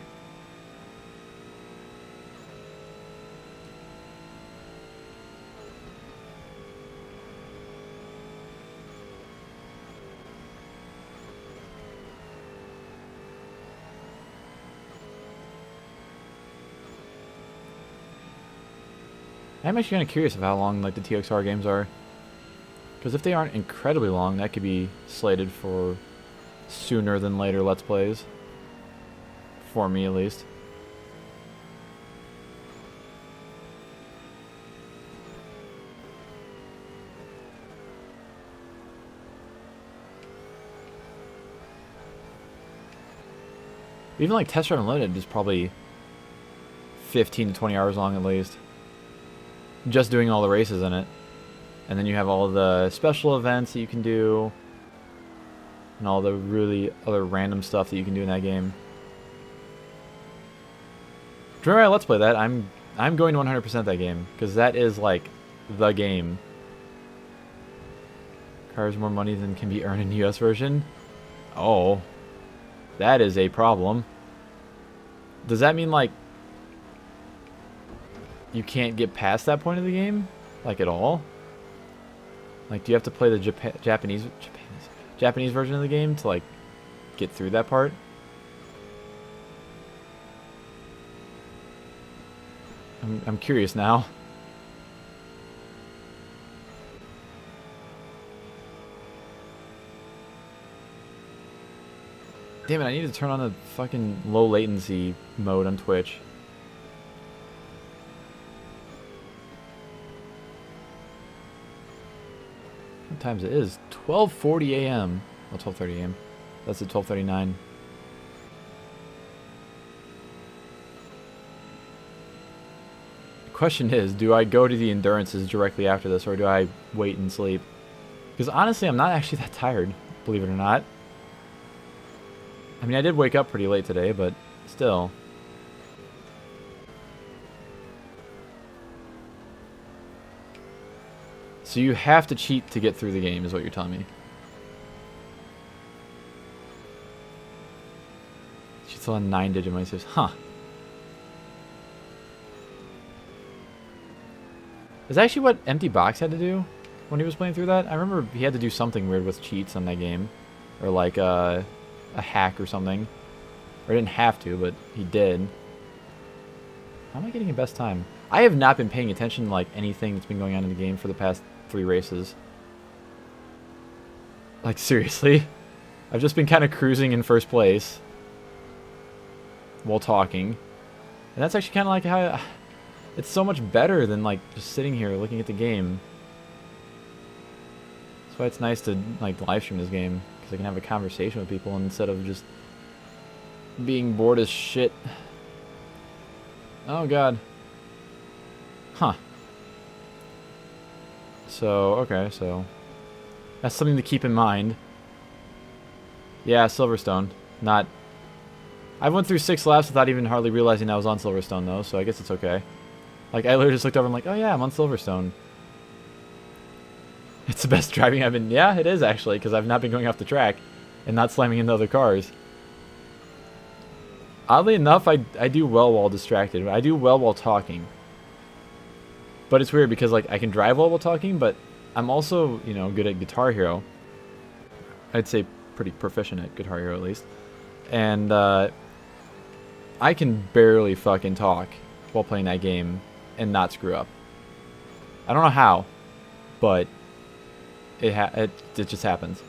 Speaker 1: I'm actually kind of curious of how long like the TXR games are. Because if they aren't incredibly long, that could be slated for sooner than later Let's Plays. For me, at least. Even like Test Drive Unlimited is probably 15 to 20 hours long at least. Just doing all the races in it. And then you have all the special events that you can do. And all the really other random stuff that you can do in that game. Whenever I Let's Play that, I'm going to 100% that game. Because that is like the game. Requires more money than can be earned in the US version. Oh. That is a problem. Does that mean like you can't get past that point of the game? Like at all? Like, do you have to play the Japanese version of the game to like get through that part? I'm curious now. Damn it, I need to turn on the fucking low latency mode on Twitch. What times it is? 12:40 a.m. Well, 12:30 a.m. That's at 12:39. The question is, do I go to the endurances directly after this, or do I wait and sleep? Because honestly, I'm not actually that tired, believe it or not. I mean, I did wake up pretty late today, but still. So you have to cheat to get through the game, is what you're telling me. She's still on 9-digit money says, huh. Is that actually what Empty Box had to do when he was playing through that? I remember he had to do something weird with cheats on that game. Or like a hack or something. Or he didn't have to, but he did. How am I getting a best time? I have not been paying attention to like anything that's been going on in the game for the past 3 races. Like seriously. I've just been kind of cruising in first place. While talking. And that's actually kind of like how... It's so much better than like just sitting here looking at the game. That's why it's nice to like live stream this game. Because I can have a conversation with people instead of just being bored as shit. Oh god. Huh. So, okay, so... That's something to keep in mind. Yeah, Silverstone. Not... I went through 6 laps without even hardly realizing I was on Silverstone, though, so I guess it's okay. Like, I literally just looked over and I'm like, oh yeah, I'm on Silverstone. It's the best driving I've been... Yeah, it is, actually, because I've not been going off the track and not slamming into other cars. Oddly enough, I do well while distracted. I do well while talking. But it's weird because, like, I can drive well while talking, but I'm also, you know, good at Guitar Hero. I'd say pretty proficient at Guitar Hero, at least. And, I can barely fucking talk while playing that game and not screw up. I don't know how, but it just happens.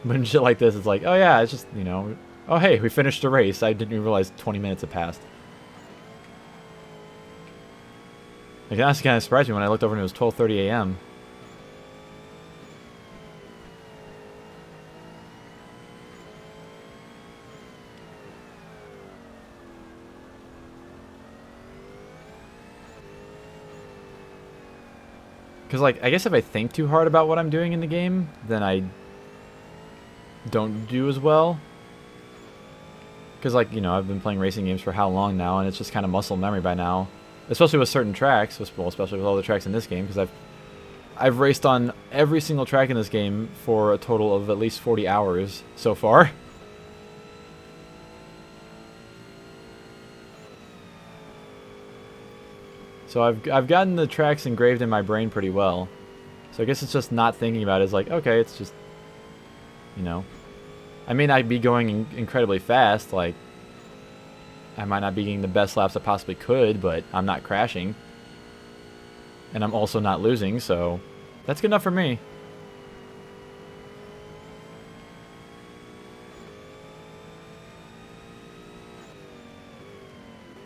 Speaker 1: But in shit like this, it's like, oh yeah, it's just, you know, oh hey, we finished the race. I didn't even realize 20 minutes had passed. Like, it honestly kind of surprised me when I looked over and it was 12:30 a.m. Because, like, I guess if I think too hard about what I'm doing in the game, then I don't do as well. Because, like, you know, I've been playing racing games for how long now, and it's just kind of muscle memory by now. Especially with certain tracks, well, especially with all the tracks in this game, because I've raced on every single track in this game for a total of at least 40 hours so far. So I've gotten the tracks engraved in my brain pretty well. So I guess it's just not thinking about it. It's like, okay, it's just, you know. I may not be going incredibly fast, like, I might not be getting the best laps I possibly could, but I'm not crashing. And I'm also not losing, so that's good enough for me.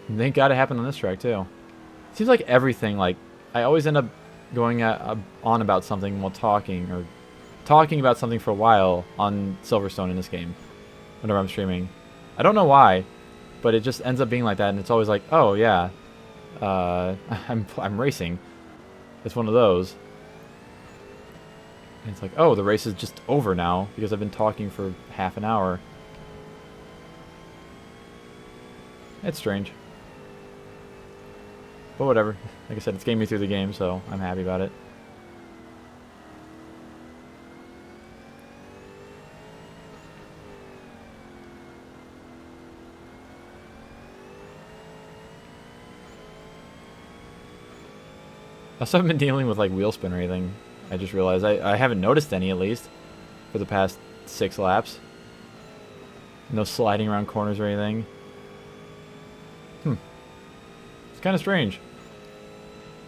Speaker 1: And thank God it happened on this track, too. Seems like everything, like, I always end up going on about something while talking, or talking about something for a while on Silverstone in this game, whenever I'm streaming. I don't know why, but it just ends up being like that, and it's always like, oh yeah, I'm racing. It's one of those. And it's like, oh, the race is just over now, because I've been talking for half an hour. It's strange. But whatever. Like I said, it's getting me through the game, so I'm happy about it. I also haven't been dealing with like wheel spin or anything. I just realized I haven't noticed any, at least, for the past 6 laps. No sliding around corners or anything. It's kind of strange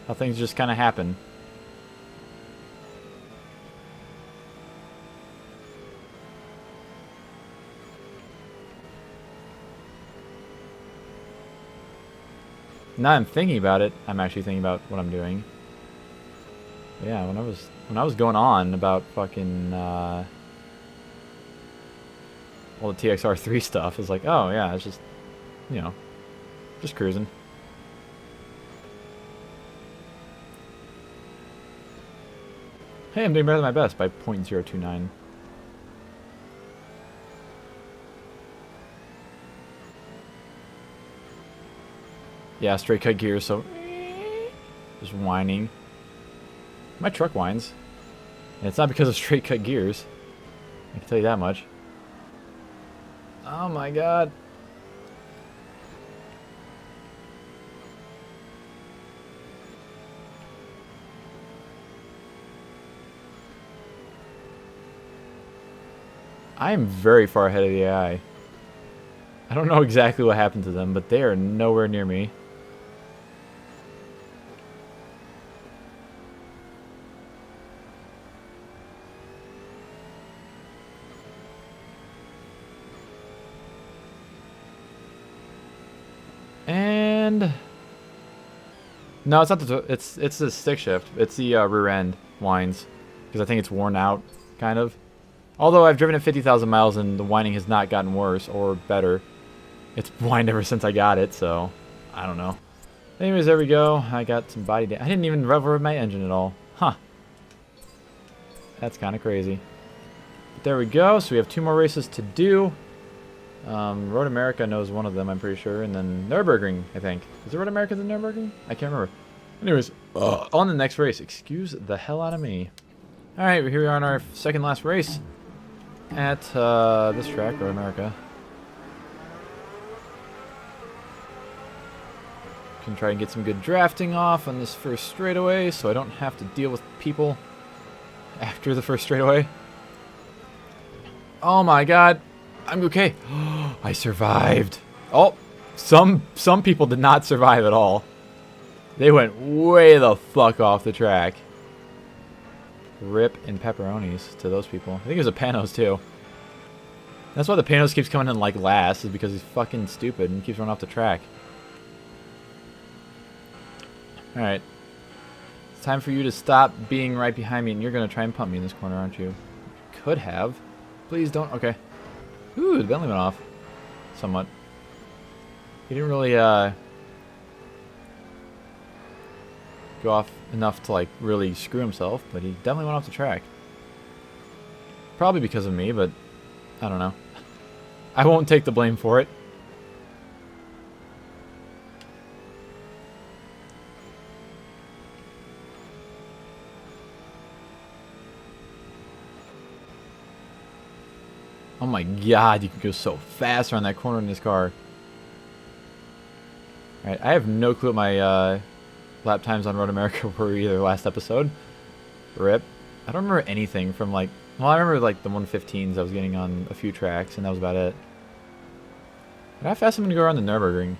Speaker 1: how things just kind of happen. Now I'm thinking about it, I'm actually thinking about what I'm doing. But yeah, when I was going on about fucking all the TXR3 stuff, it's like, oh yeah, it's just, you know, just cruising. Hey, I'm doing better than my best by 0.029. Yeah, straight cut gears, so just whining. My truck whines. And it's not because of straight cut gears. I can tell you that much. Oh my god. I am very far ahead of the AI. I don't know exactly what happened to them, but they are nowhere near me. And no, it's not the it's the stick shift. It's the rear end whines because I think it's worn out, kind of. Although I've driven it 50,000 miles and the whining has not gotten worse or better. It's whined ever since I got it, so I don't know. Anyways, there we go. I got some body damage. I didn't even rev my engine at all. Huh. That's kind of crazy. But there we go. So we have 2 more races to do. Road America knows one of them, I'm pretty sure. And then Nürburgring, I think. Is it Road America the Nürburgring? I can't remember. Anyways, on the next race. Excuse the hell out of me. Alright, here we are on our second last race. At this track, Road America. Can try and get some good drafting off on this first straightaway so I don't have to deal with people after the first straightaway. Oh my god. I'm okay. I survived. Oh, some people did not survive at all. They went way the fuck off the track. Rip and pepperonis to those people. I think it was a Panos too. That's why the Panos keeps coming in like last, is because he's fucking stupid and keeps running off the track. Alright. It's time for you to stop being right behind me, and you're going to try and pump me in this corner, aren't you? Could have. Please don't. Okay. Ooh, the Bentley went off. Somewhat. He didn't really go off enough to like really screw himself, but he definitely went off the track. Probably because of me, but I don't know. I won't take the blame for it. Oh my god, you can go so fast around that corner in this car. Alright, I have no clue what my lap times on Road America were either last episode. Rip. I don't remember anything from like... Well, I remember like the 115s I was getting on a few tracks, and that was about it. But how fast am I going to go around the Nürburgring?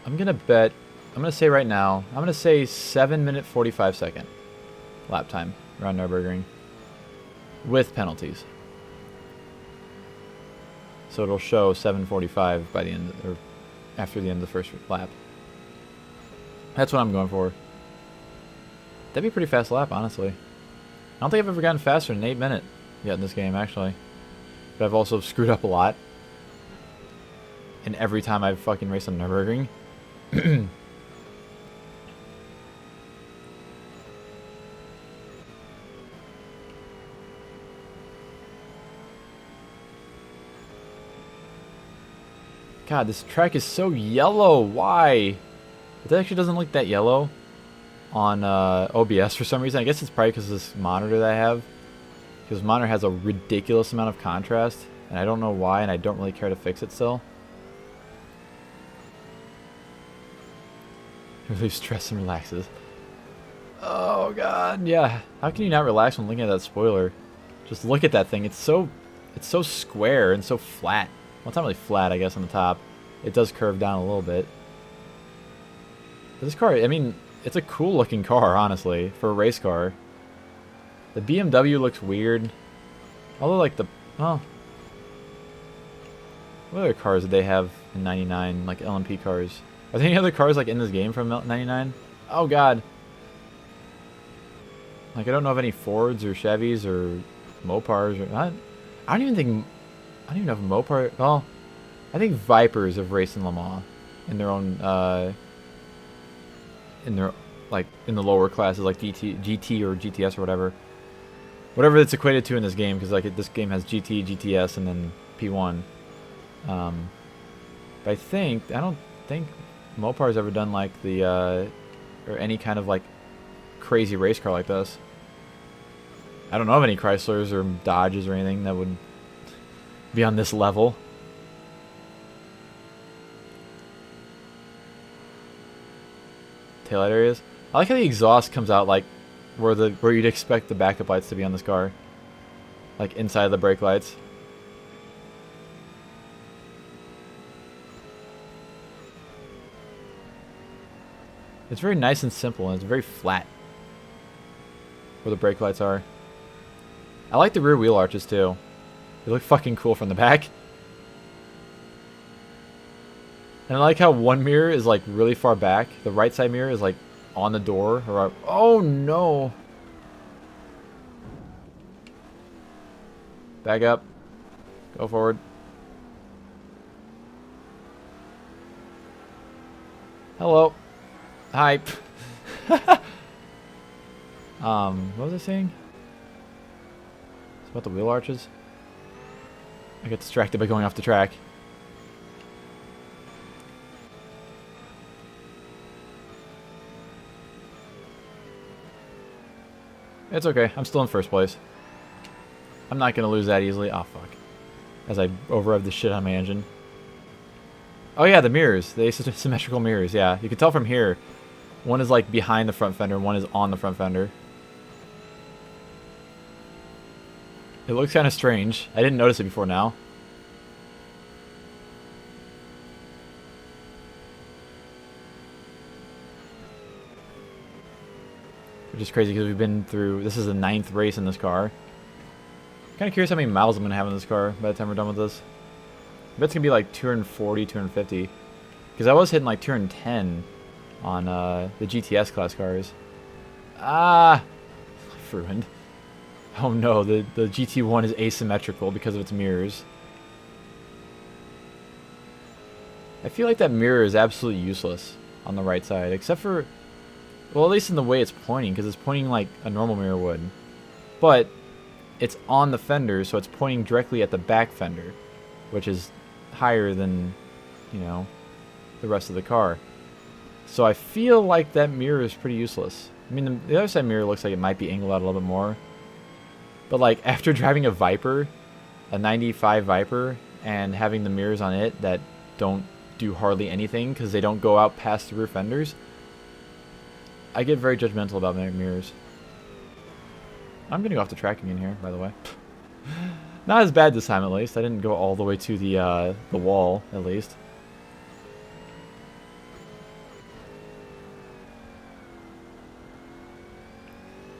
Speaker 1: I'm going to bet... I'm going to say right now, I'm going to say 7-minute 45-second lap time around Nürburgring. With penalties. So it'll show 7:45 by the end, or after the end of the first lap. That's what I'm going for. That'd be a pretty fast lap, honestly. I don't think I've ever gotten faster than 8 minutes yet in this game, actually. But I've also screwed up a lot. And every time I've fucking raced on Nürburgring. God, this track is so yellow. Why? It actually doesn't look that yellow on OBS for some reason. I guess it's probably because of this monitor that I have. Because this monitor has a ridiculous amount of contrast. And I don't know why, and I don't really care to fix it still. It relieves stress and relaxes. Oh, God. Yeah. How can you not relax when looking at that spoiler? Just look at that thing. It's so square and so flat. Well, it's not really flat, I guess, on the top. It does curve down a little bit. But this car, I mean, it's a cool-looking car, honestly, for a race car. The BMW looks weird. Although, like, well... What other cars did they have in 99, like LMP cars? Are there any other cars, like, in this game from 99? Oh, God. Like, I don't know of any Fords or Chevys or Mopars or... I don't even know if Mopar... Well, I think Vipers have raced in Le Mans in their own... in the lower classes, like GT or GTS or whatever. Whatever it's equated to in this game, because like this game has GT, GTS, and then P1. But I don't think Mopar's ever done like the... or any kind of like crazy race car like this. I don't know of any Chryslers or Dodges or anything that would be on this level. Taillight areas. I like how the exhaust comes out like where you'd expect the backup lights to be on this car. like inside the brake lights. It's very nice and simple, and it's very flat where the brake lights are. I like the rear wheel arches too. They look fucking cool from the back. And I like how one mirror is like really far back. The right side mirror is like on the door. Or oh no! Back up. Go forward. Hello. Hi. What was I saying? It's about the wheel arches. I get distracted by going off the track. It's okay. I'm still in first place. I'm not going to lose that easily. Oh, fuck. As I over-rev the shit on my engine. Oh, yeah, the mirrors. The asymmetrical mirrors, yeah. You can tell from here. One is, like, behind the front fender, and one is on the front fender. It looks kind of strange. I didn't notice it before now. Which is crazy because we've been through... This is the 9th race in this car. Kind of curious how many miles I'm going to have in this car by the time we're done with this. I bet it's going to be like 240, 250. Because I was hitting like 210 on the GTS class cars. Ah! Ruined. Oh no, the GT1 is asymmetrical because of its mirrors. I feel like that mirror is absolutely useless on the right side, except for, well, at least in the way it's pointing, because it's pointing like a normal mirror would. But it's on the fender, so it's pointing directly at the back fender, which is higher than, you know, the rest of the car. So I feel like that mirror is pretty useless. I mean, the other side mirror looks like it might be angled out a little bit more. But like, after driving a Viper, a 95 Viper, and having the mirrors on it that don't do hardly anything because they don't go out past the rear fenders, I get very judgmental about mirrors. I'm going to go off the track again here, by the way. Not as bad this time, at least. I didn't go all the way to the wall, at least.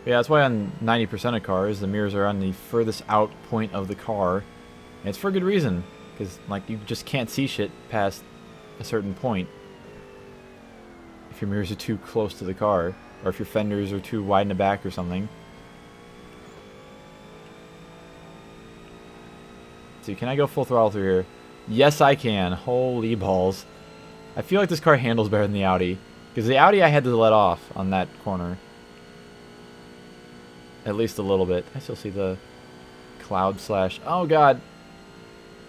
Speaker 1: Yeah, that's why on 90% of cars, the mirrors are on the furthest out point of the car. And it's for a good reason, because like you just can't see shit past a certain point if your mirrors are too close to the car, or if your fenders are too wide in the back or something. See, can I go full throttle through here? Yes, I can. Holy balls. I feel like this car handles better than the Audi, because the Audi I had to let off on that corner. At least a little bit. I still see the cloud slash... Oh, God.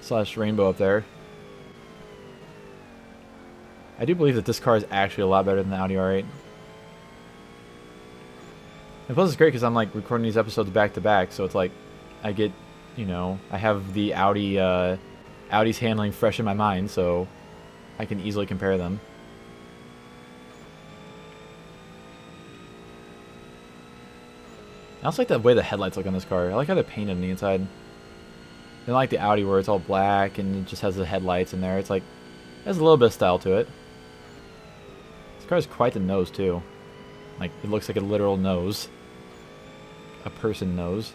Speaker 1: Slash rainbow up there. I do believe that this car is actually a lot better than the Audi R8. And plus it's great because I'm like recording these episodes back to back, so it's like I get, you know, I have the Audi's handling fresh in my mind, so I can easily compare them. I also like the way the headlights look on this car. I like how they're painted on the inside. I don't like the Audi where it's all black and it just has the headlights in there. It's like, it has a little bit of style to it. This car has quite the nose too. Like, it looks like a literal nose. A person nose.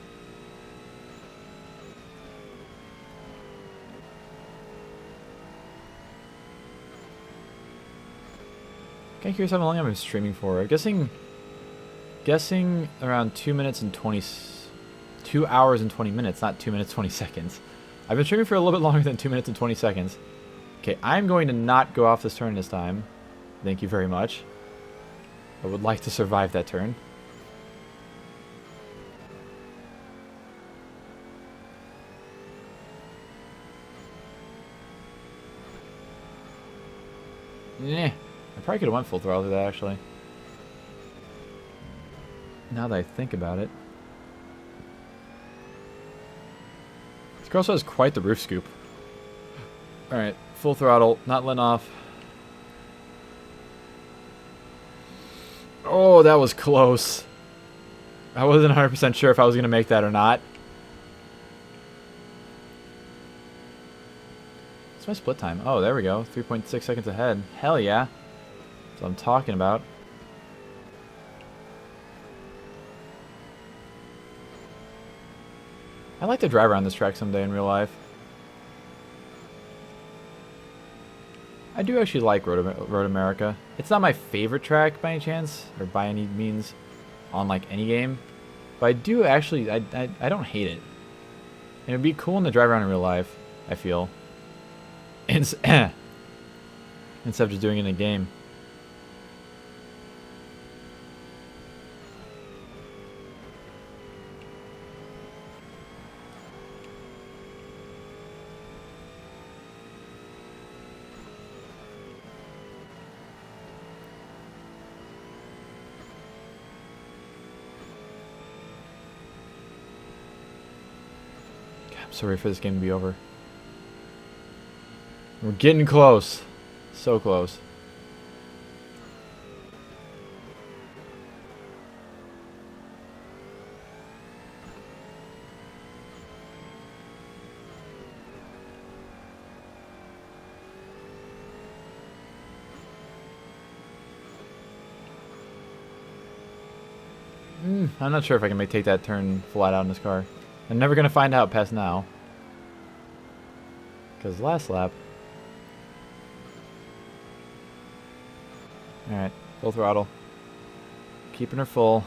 Speaker 1: Kind of curious how long I've been streaming for. I'm guessing around 2 minutes and 2 hours and 20 minutes, not 2 minutes 20 seconds. I've been streaming for a little bit longer than 2 minutes and 20 seconds. Okay, I'm going to not go off this turn this time. Thank you very much. I would like to survive that turn. Yeah, I probably could have went full throttle through that actually. Now that I think about it. This car also has quite the roof scoop. Alright, full throttle, not letting off. Oh, that was close. I wasn't 100% sure if I was going to make that or not. my split time? Oh, there we go. 3.6 seconds ahead. Hell yeah. That's what I'm talking about. I'd like to drive around this track someday in real life. I do actually like Road America. It's not my favorite track by any chance, or by any means, on like any game. But I do actually, I don't hate it. And it'd be cool to drive around in real life, I feel. Instead of just doing it in a game. So ready for this game to be over. We're getting close. So close. I'm not sure if I can take that turn flat out in this car. I'm never going to find out past now. Because last lap... Alright, full throttle. Keeping her full.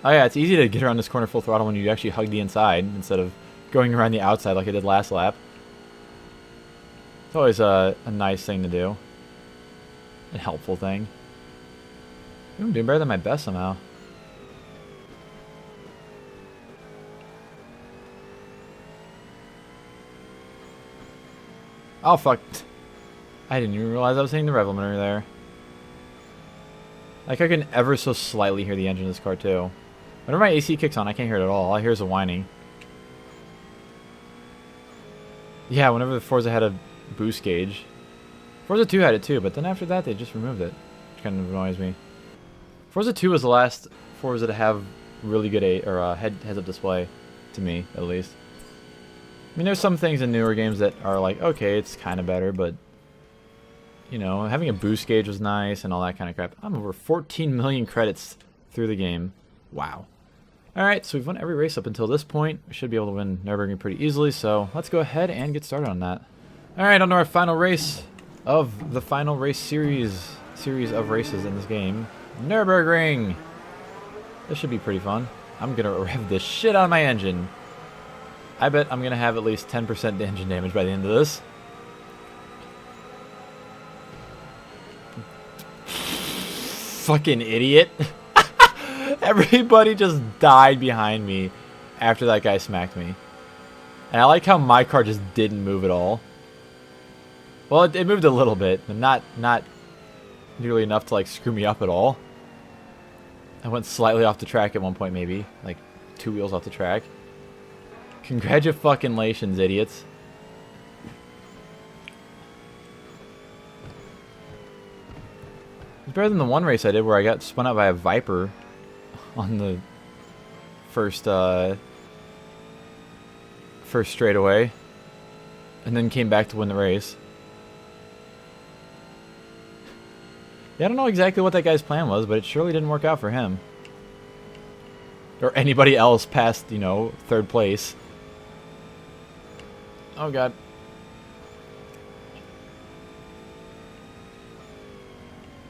Speaker 1: Oh yeah, it's easy to get around this corner full throttle when you actually hug the inside instead of going around the outside like I did last lap. It's always a nice thing to do. A helpful thing. I'm doing better than my best somehow. Oh, fuck. I didn't even realize I was hitting the rev limiter there. Like, I can ever so slightly hear the engine of this car, too. Whenever my AC kicks on, I can't hear it at all. All I hear is a whining. Yeah, whenever the Forza had a boost gauge. Forza 2 had it, too, but then after that, they just removed it. Which kind of annoys me. Forza 2 was the last Forza to have really good heads-up display. To me, at least. I mean, there's some things in newer games that are like, okay, it's kind of better, but, you know, having a boost gauge was nice and all that kind of crap. I'm over 14 million credits through the game. Wow. Alright, so we've won every race up until this point. We should be able to win Nürburgring pretty easily, so let's go ahead and get started on that. Alright, on to our final race of the final race series of races in this game. Nürburgring! This should be pretty fun. I'm gonna rev the shit out of my engine. I bet I'm going to have at least 10% engine damage by the end of this. Fucking idiot. Everybody just died behind me after that guy smacked me. And I like how my car just didn't move at all. Well, it moved a little bit, but not nearly enough to like screw me up at all. I went slightly off the track at one point, maybe. Like 2 wheels off the track. Congratulations, idiots. It's better than the one race I did where I got spun out by a Viper on the first straightaway and then came back to win the race. Yeah, I don't know exactly what that guy's plan was, but it surely didn't work out for him. Or anybody else past, you know, 3rd place. Oh god.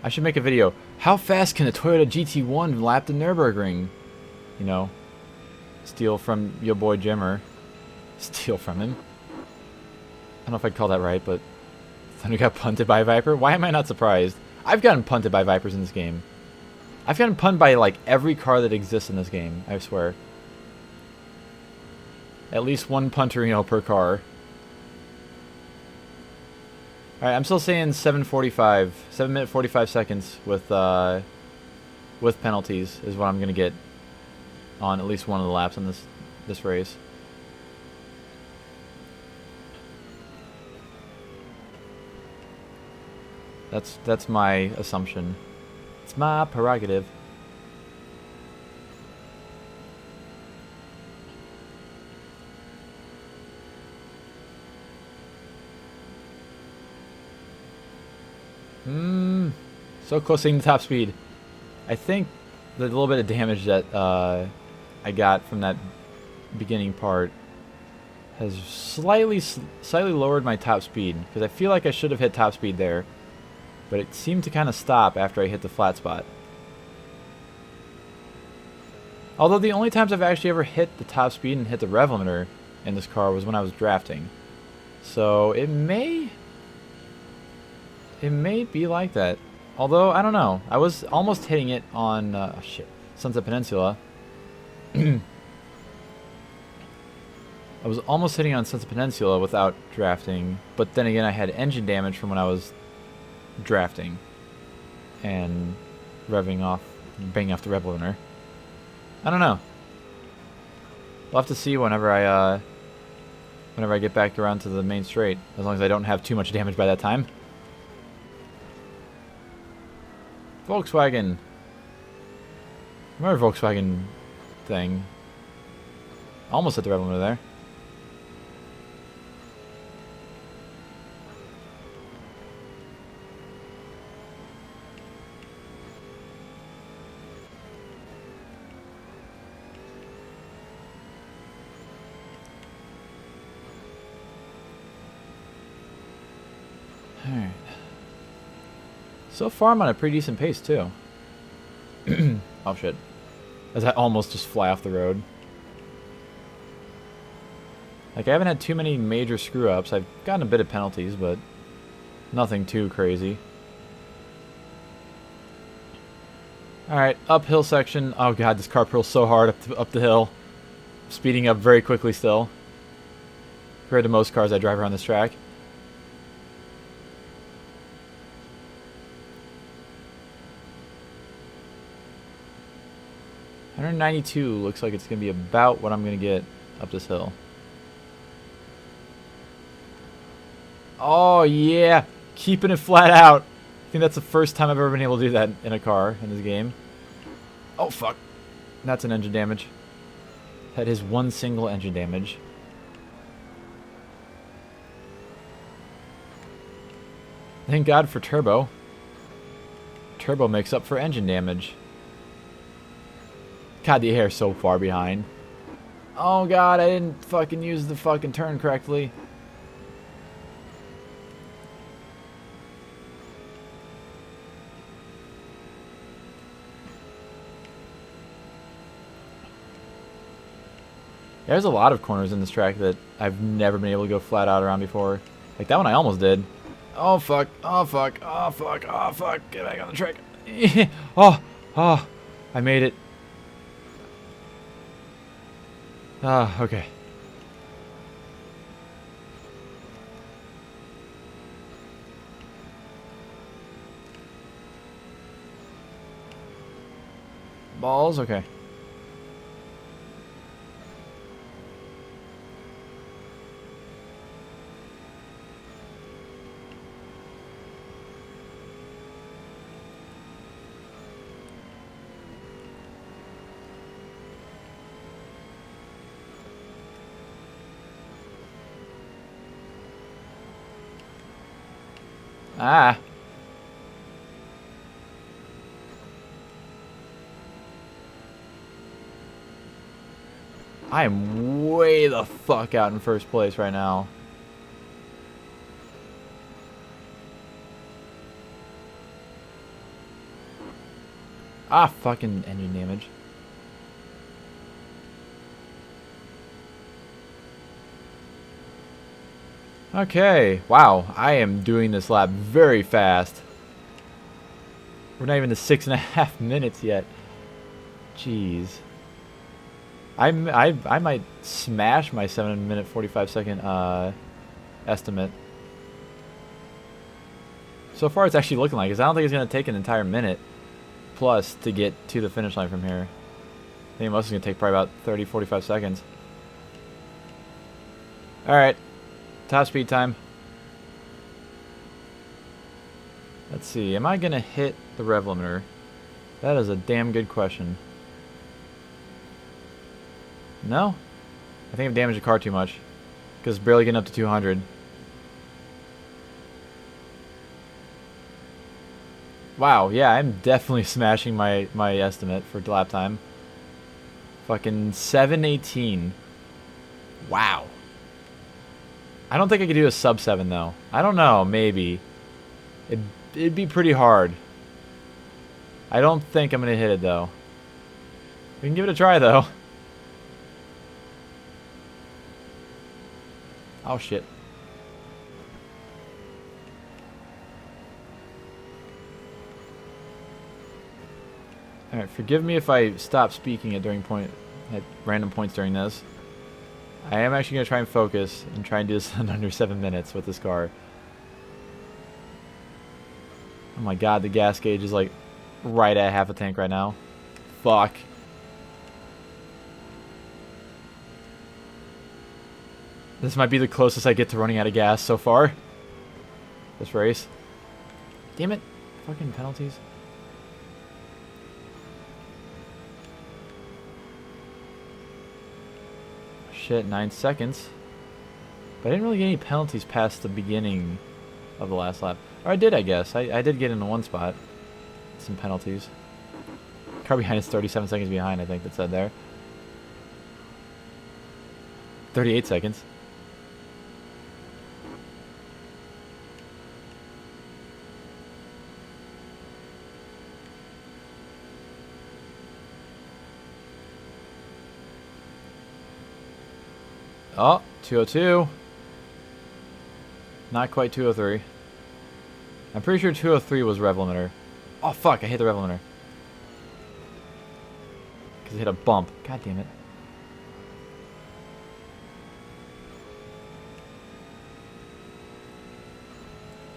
Speaker 1: I should make a video. How fast can a Toyota GT1 lap the Nürburgring? You know, steal from your boy Jimmer. Steal from him. I don't know if I'd call that right, but Thunder got punted by a Viper. Why am I not surprised? I've gotten punted by Vipers in this game. I've gotten punted by like every car that exists in this game, I swear. At least one punterino per car. Alright, I'm still saying 7:45, 7 minute 45 seconds with penalties is what I'm gonna get on at least one of the laps on this race. That's my assumption. It's my prerogative. So close to hitting the top speed. I think the little bit of damage that I got from that beginning part has slightly lowered my top speed, because I feel like I should have hit top speed there, but it seemed to kind of stop after I hit the flat spot. Although the only times I've actually ever hit the top speed and hit the rev limiter in this car was when I was drafting. So it may be like that. Although, I don't know. I was almost hitting it on Sunset Peninsula. I was almost hitting on Sunset Peninsula without drafting, but then again I had engine damage from when I was drafting and banging off the rev limiter. I don't know. We'll have to see whenever I get back around to the main straight, as long as I don't have too much damage by that time. Volkswagen. Remember Volkswagen thing. Almost hit the rev limiter there. Alright. So far I'm on a pretty decent pace too. Oh shit. As I almost just fly off the road. Like, I haven't had too many major screw-ups. I've gotten a bit of penalties, but nothing too crazy. Alright, uphill section. Oh god, this car pulls so hard up the hill. Speeding up very quickly still, compared to most cars I drive around this track. $192 looks like it's going to be about what I'm going to get up this hill. Oh yeah, keeping it flat out. I think that's the first time I've ever been able to do that in a car in this game. Oh fuck. That's an engine damage. That is one single engine damage. Thank God for turbo. Turbo makes up for engine damage. God, the air's so far behind. Oh god, I didn't fucking use the fucking turn correctly. There's a lot of corners in this track that I've never been able to go flat out around before. Like that one I almost did. Oh fuck, oh fuck, oh fuck, oh fuck, get back on the track. Oh, I made it. Ah, okay. Balls, okay. Ah. I am way the fuck out in first place right now. Ah, fucking engine damage. Okay, wow, I am doing this lap very fast. We're not even to 6.5 minutes yet. Jeez. I might smash my 7-minute 45-second estimate. So far it's actually looking like it. I don't think it's going to take an entire minute plus to get to the finish line from here. I think most is going to take probably about 30-45 seconds. Alright. Top speed time. Let's see. Am I going to hit the rev limiter? That is a damn good question. No? I think I've damaged the car too much. Because it's barely getting up to 200. Wow, yeah, I'm definitely smashing my estimate for lap time. Fucking 7:18. Wow. I don't think I could do a sub 7 though. I don't know, maybe. It'd be pretty hard. I don't think I'm gonna hit it though. We can give it a try though. Oh shit. Alright, forgive me if I stop speaking at random points during this. I am actually gonna try and focus and try and do this in under 7 minutes with this car. Oh my god, the gas gauge is like right at half a tank right now. Fuck. This might be the closest I get to running out of gas so far. This race. Damn it. Fucking penalties. Shit, 9 seconds. But I didn't really get any penalties past the beginning of the last lap. Or I did, I guess. I did get into one spot. Some penalties. Car behind is 37 seconds behind, I think that said there. 38 seconds. Oh, 202. Not quite 203. I'm pretty sure 203 was rev limiter. Oh fuck, I hit the rev limiter. Because it hit a bump. God damn it.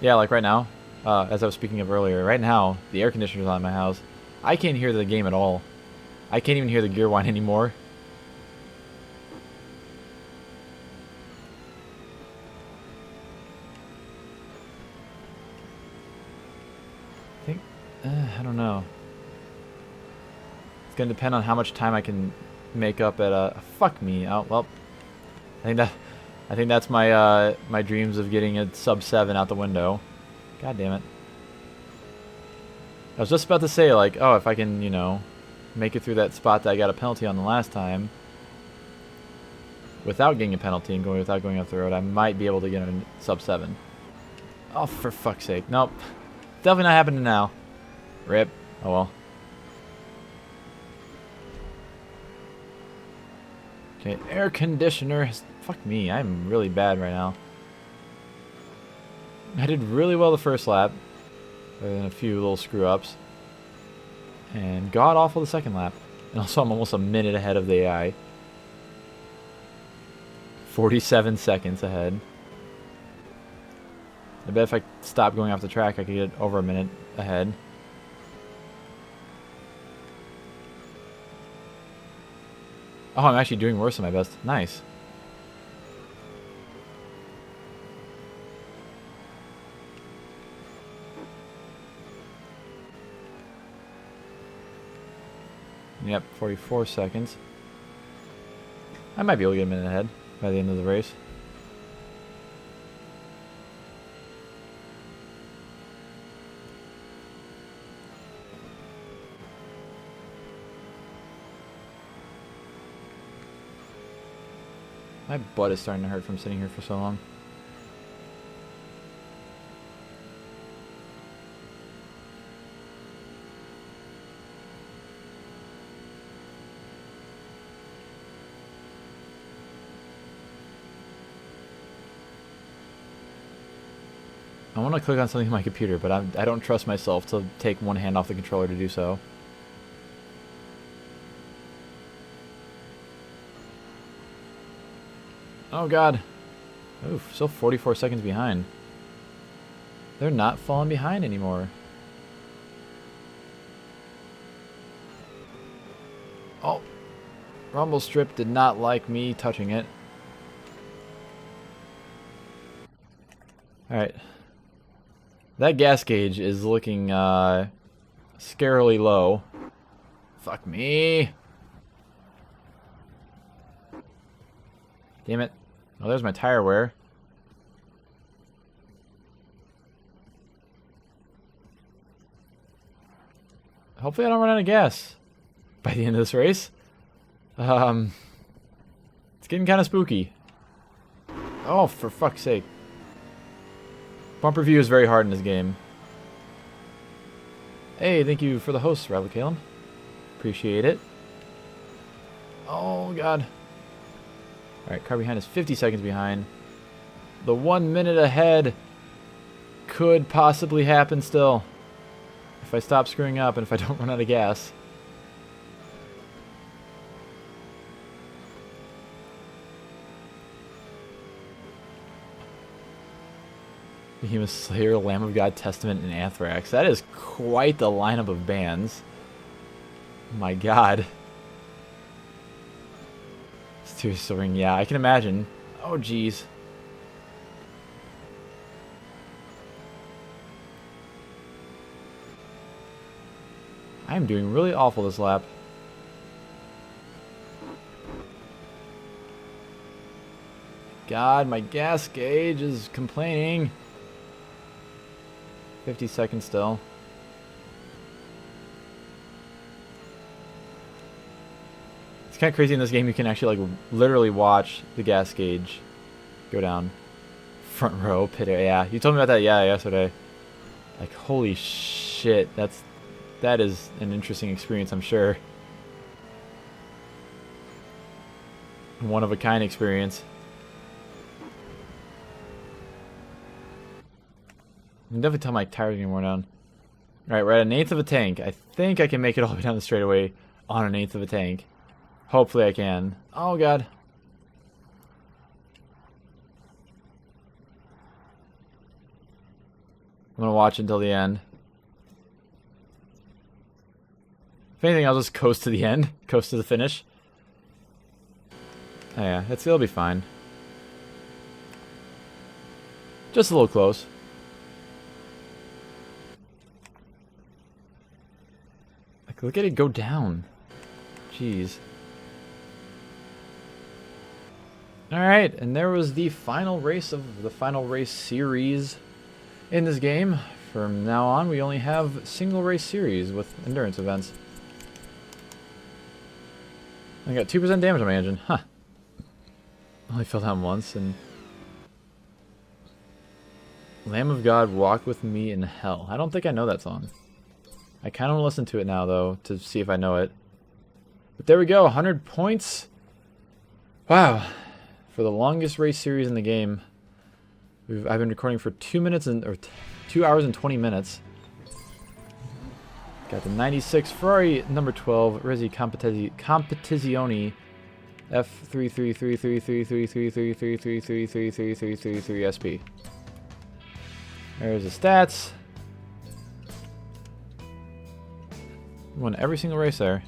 Speaker 1: Yeah, like right now, as I was speaking of earlier, right now, the air conditioner's on in my house. I can't hear the game at all. I can't even hear the gear whine anymore. I don't know. It's gonna depend on how much time I can make up at fuck me. Oh well, I think that's my my dreams of getting a sub 7 out the window. God damn it. I was just about to say like, oh, if I can, you know, make it through that spot that I got a penalty on the last time without getting a penalty and without going off the road, I might be able to get a sub 7. Oh, for fuck's sake. Nope. Definitely not happening now. Rip. Oh well. Okay, air conditioner has... Fuck me, I'm really bad right now. I did really well the first lap. Other than a few little screw-ups. And god awful the second lap. And also I'm almost a minute ahead of the AI. 47 seconds ahead. I bet if I stopped going off the track I could get over a minute ahead. Oh, I'm actually doing worse than my best. Nice. Yep, 44 seconds. I might be able to get a minute ahead by the end of the race. My butt is starting to hurt from sitting here for so long. I want to click on something on my computer, but I don't trust myself to take one hand off the controller to do so. Oh god. Oof, still 44 seconds behind. They're not falling behind anymore. Oh. Rumble strip did not like me touching it. Alright. That gas gauge is looking scarily low. Fuck me. Damn it. Oh, there's my tire wear. Hopefully I don't run out of gas by the end of this race. It's getting kind of spooky. Oh, for fuck's sake. Bumper view is very hard in this game. Hey, thank you for the host, Kalen. Appreciate it. Oh, God. Alright, car behind is 50 seconds behind. The 1 minute ahead could possibly happen still. If I stop screwing up and if I don't run out of gas. Behemoth Slayer, Lamb of God, Testament, and Anthrax. That is quite the lineup of bands. My God. Tears Soaring, yeah, I can imagine. Oh, jeez. I am doing really awful this lap. God, my gas gauge is complaining. 50 seconds still. It's kind of crazy in this game. You can actually like literally watch the gas gauge go down. Front row pit area. Yeah, you told me about that. Yeah, yesterday. Like holy shit, that is an interesting experience, I'm sure. One of a kind experience. I can definitely tell my tires are getting worn down. Alright, we're at 1/8 of a tank. I think I can make it all the way down the straightaway on 1/8 of a tank. Hopefully I can. Oh, God. I'm gonna watch until the end. If anything, I'll just coast to the end. Coast to the finish. Oh, yeah, it'll be fine. Just a little close. Like, look at it go down. Jeez. Alright, and there was the final race of the final race series in this game. From now on, we only have single race series with endurance events. I got 2% damage on my engine. Huh. Only fell down once, and... Lamb of God, Walk With Me in Hell. I don't think I know that song. I kind of want to listen to it now, though, to see if I know it. But there we go, 100 points. Wow. For the longest race series in the game. I've been recording for 2 hours and 20 minutes. Got the 96 Ferrari number 12 Resi Competizione F33333333333333333 There's the stats. Won every single race there.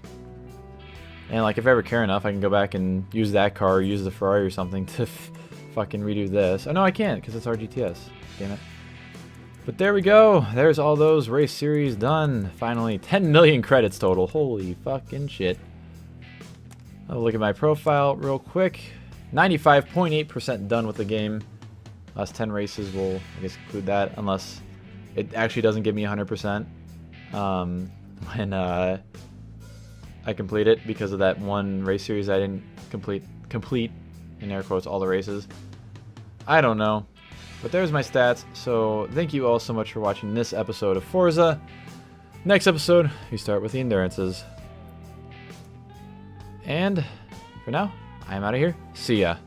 Speaker 1: And like if I ever care enough, I can go back and use that car or use the Ferrari or something to fucking redo this. Oh no, I can't because it's RGTS. Damn it. But there we go. There's all those race series done. Finally, 10 million credits total. Holy fucking shit. I'll look at my profile real quick. 95.8% done with the game. Last 10 races will, I guess, include that, unless it actually doesn't give me 100% when I complete it because of that one race series I didn't complete in air quotes all the races. I don't know. But there's my stats, so thank you all so much for watching this episode of Forza. Next episode, we start with the endurances. And for now, I'm out of here. See ya.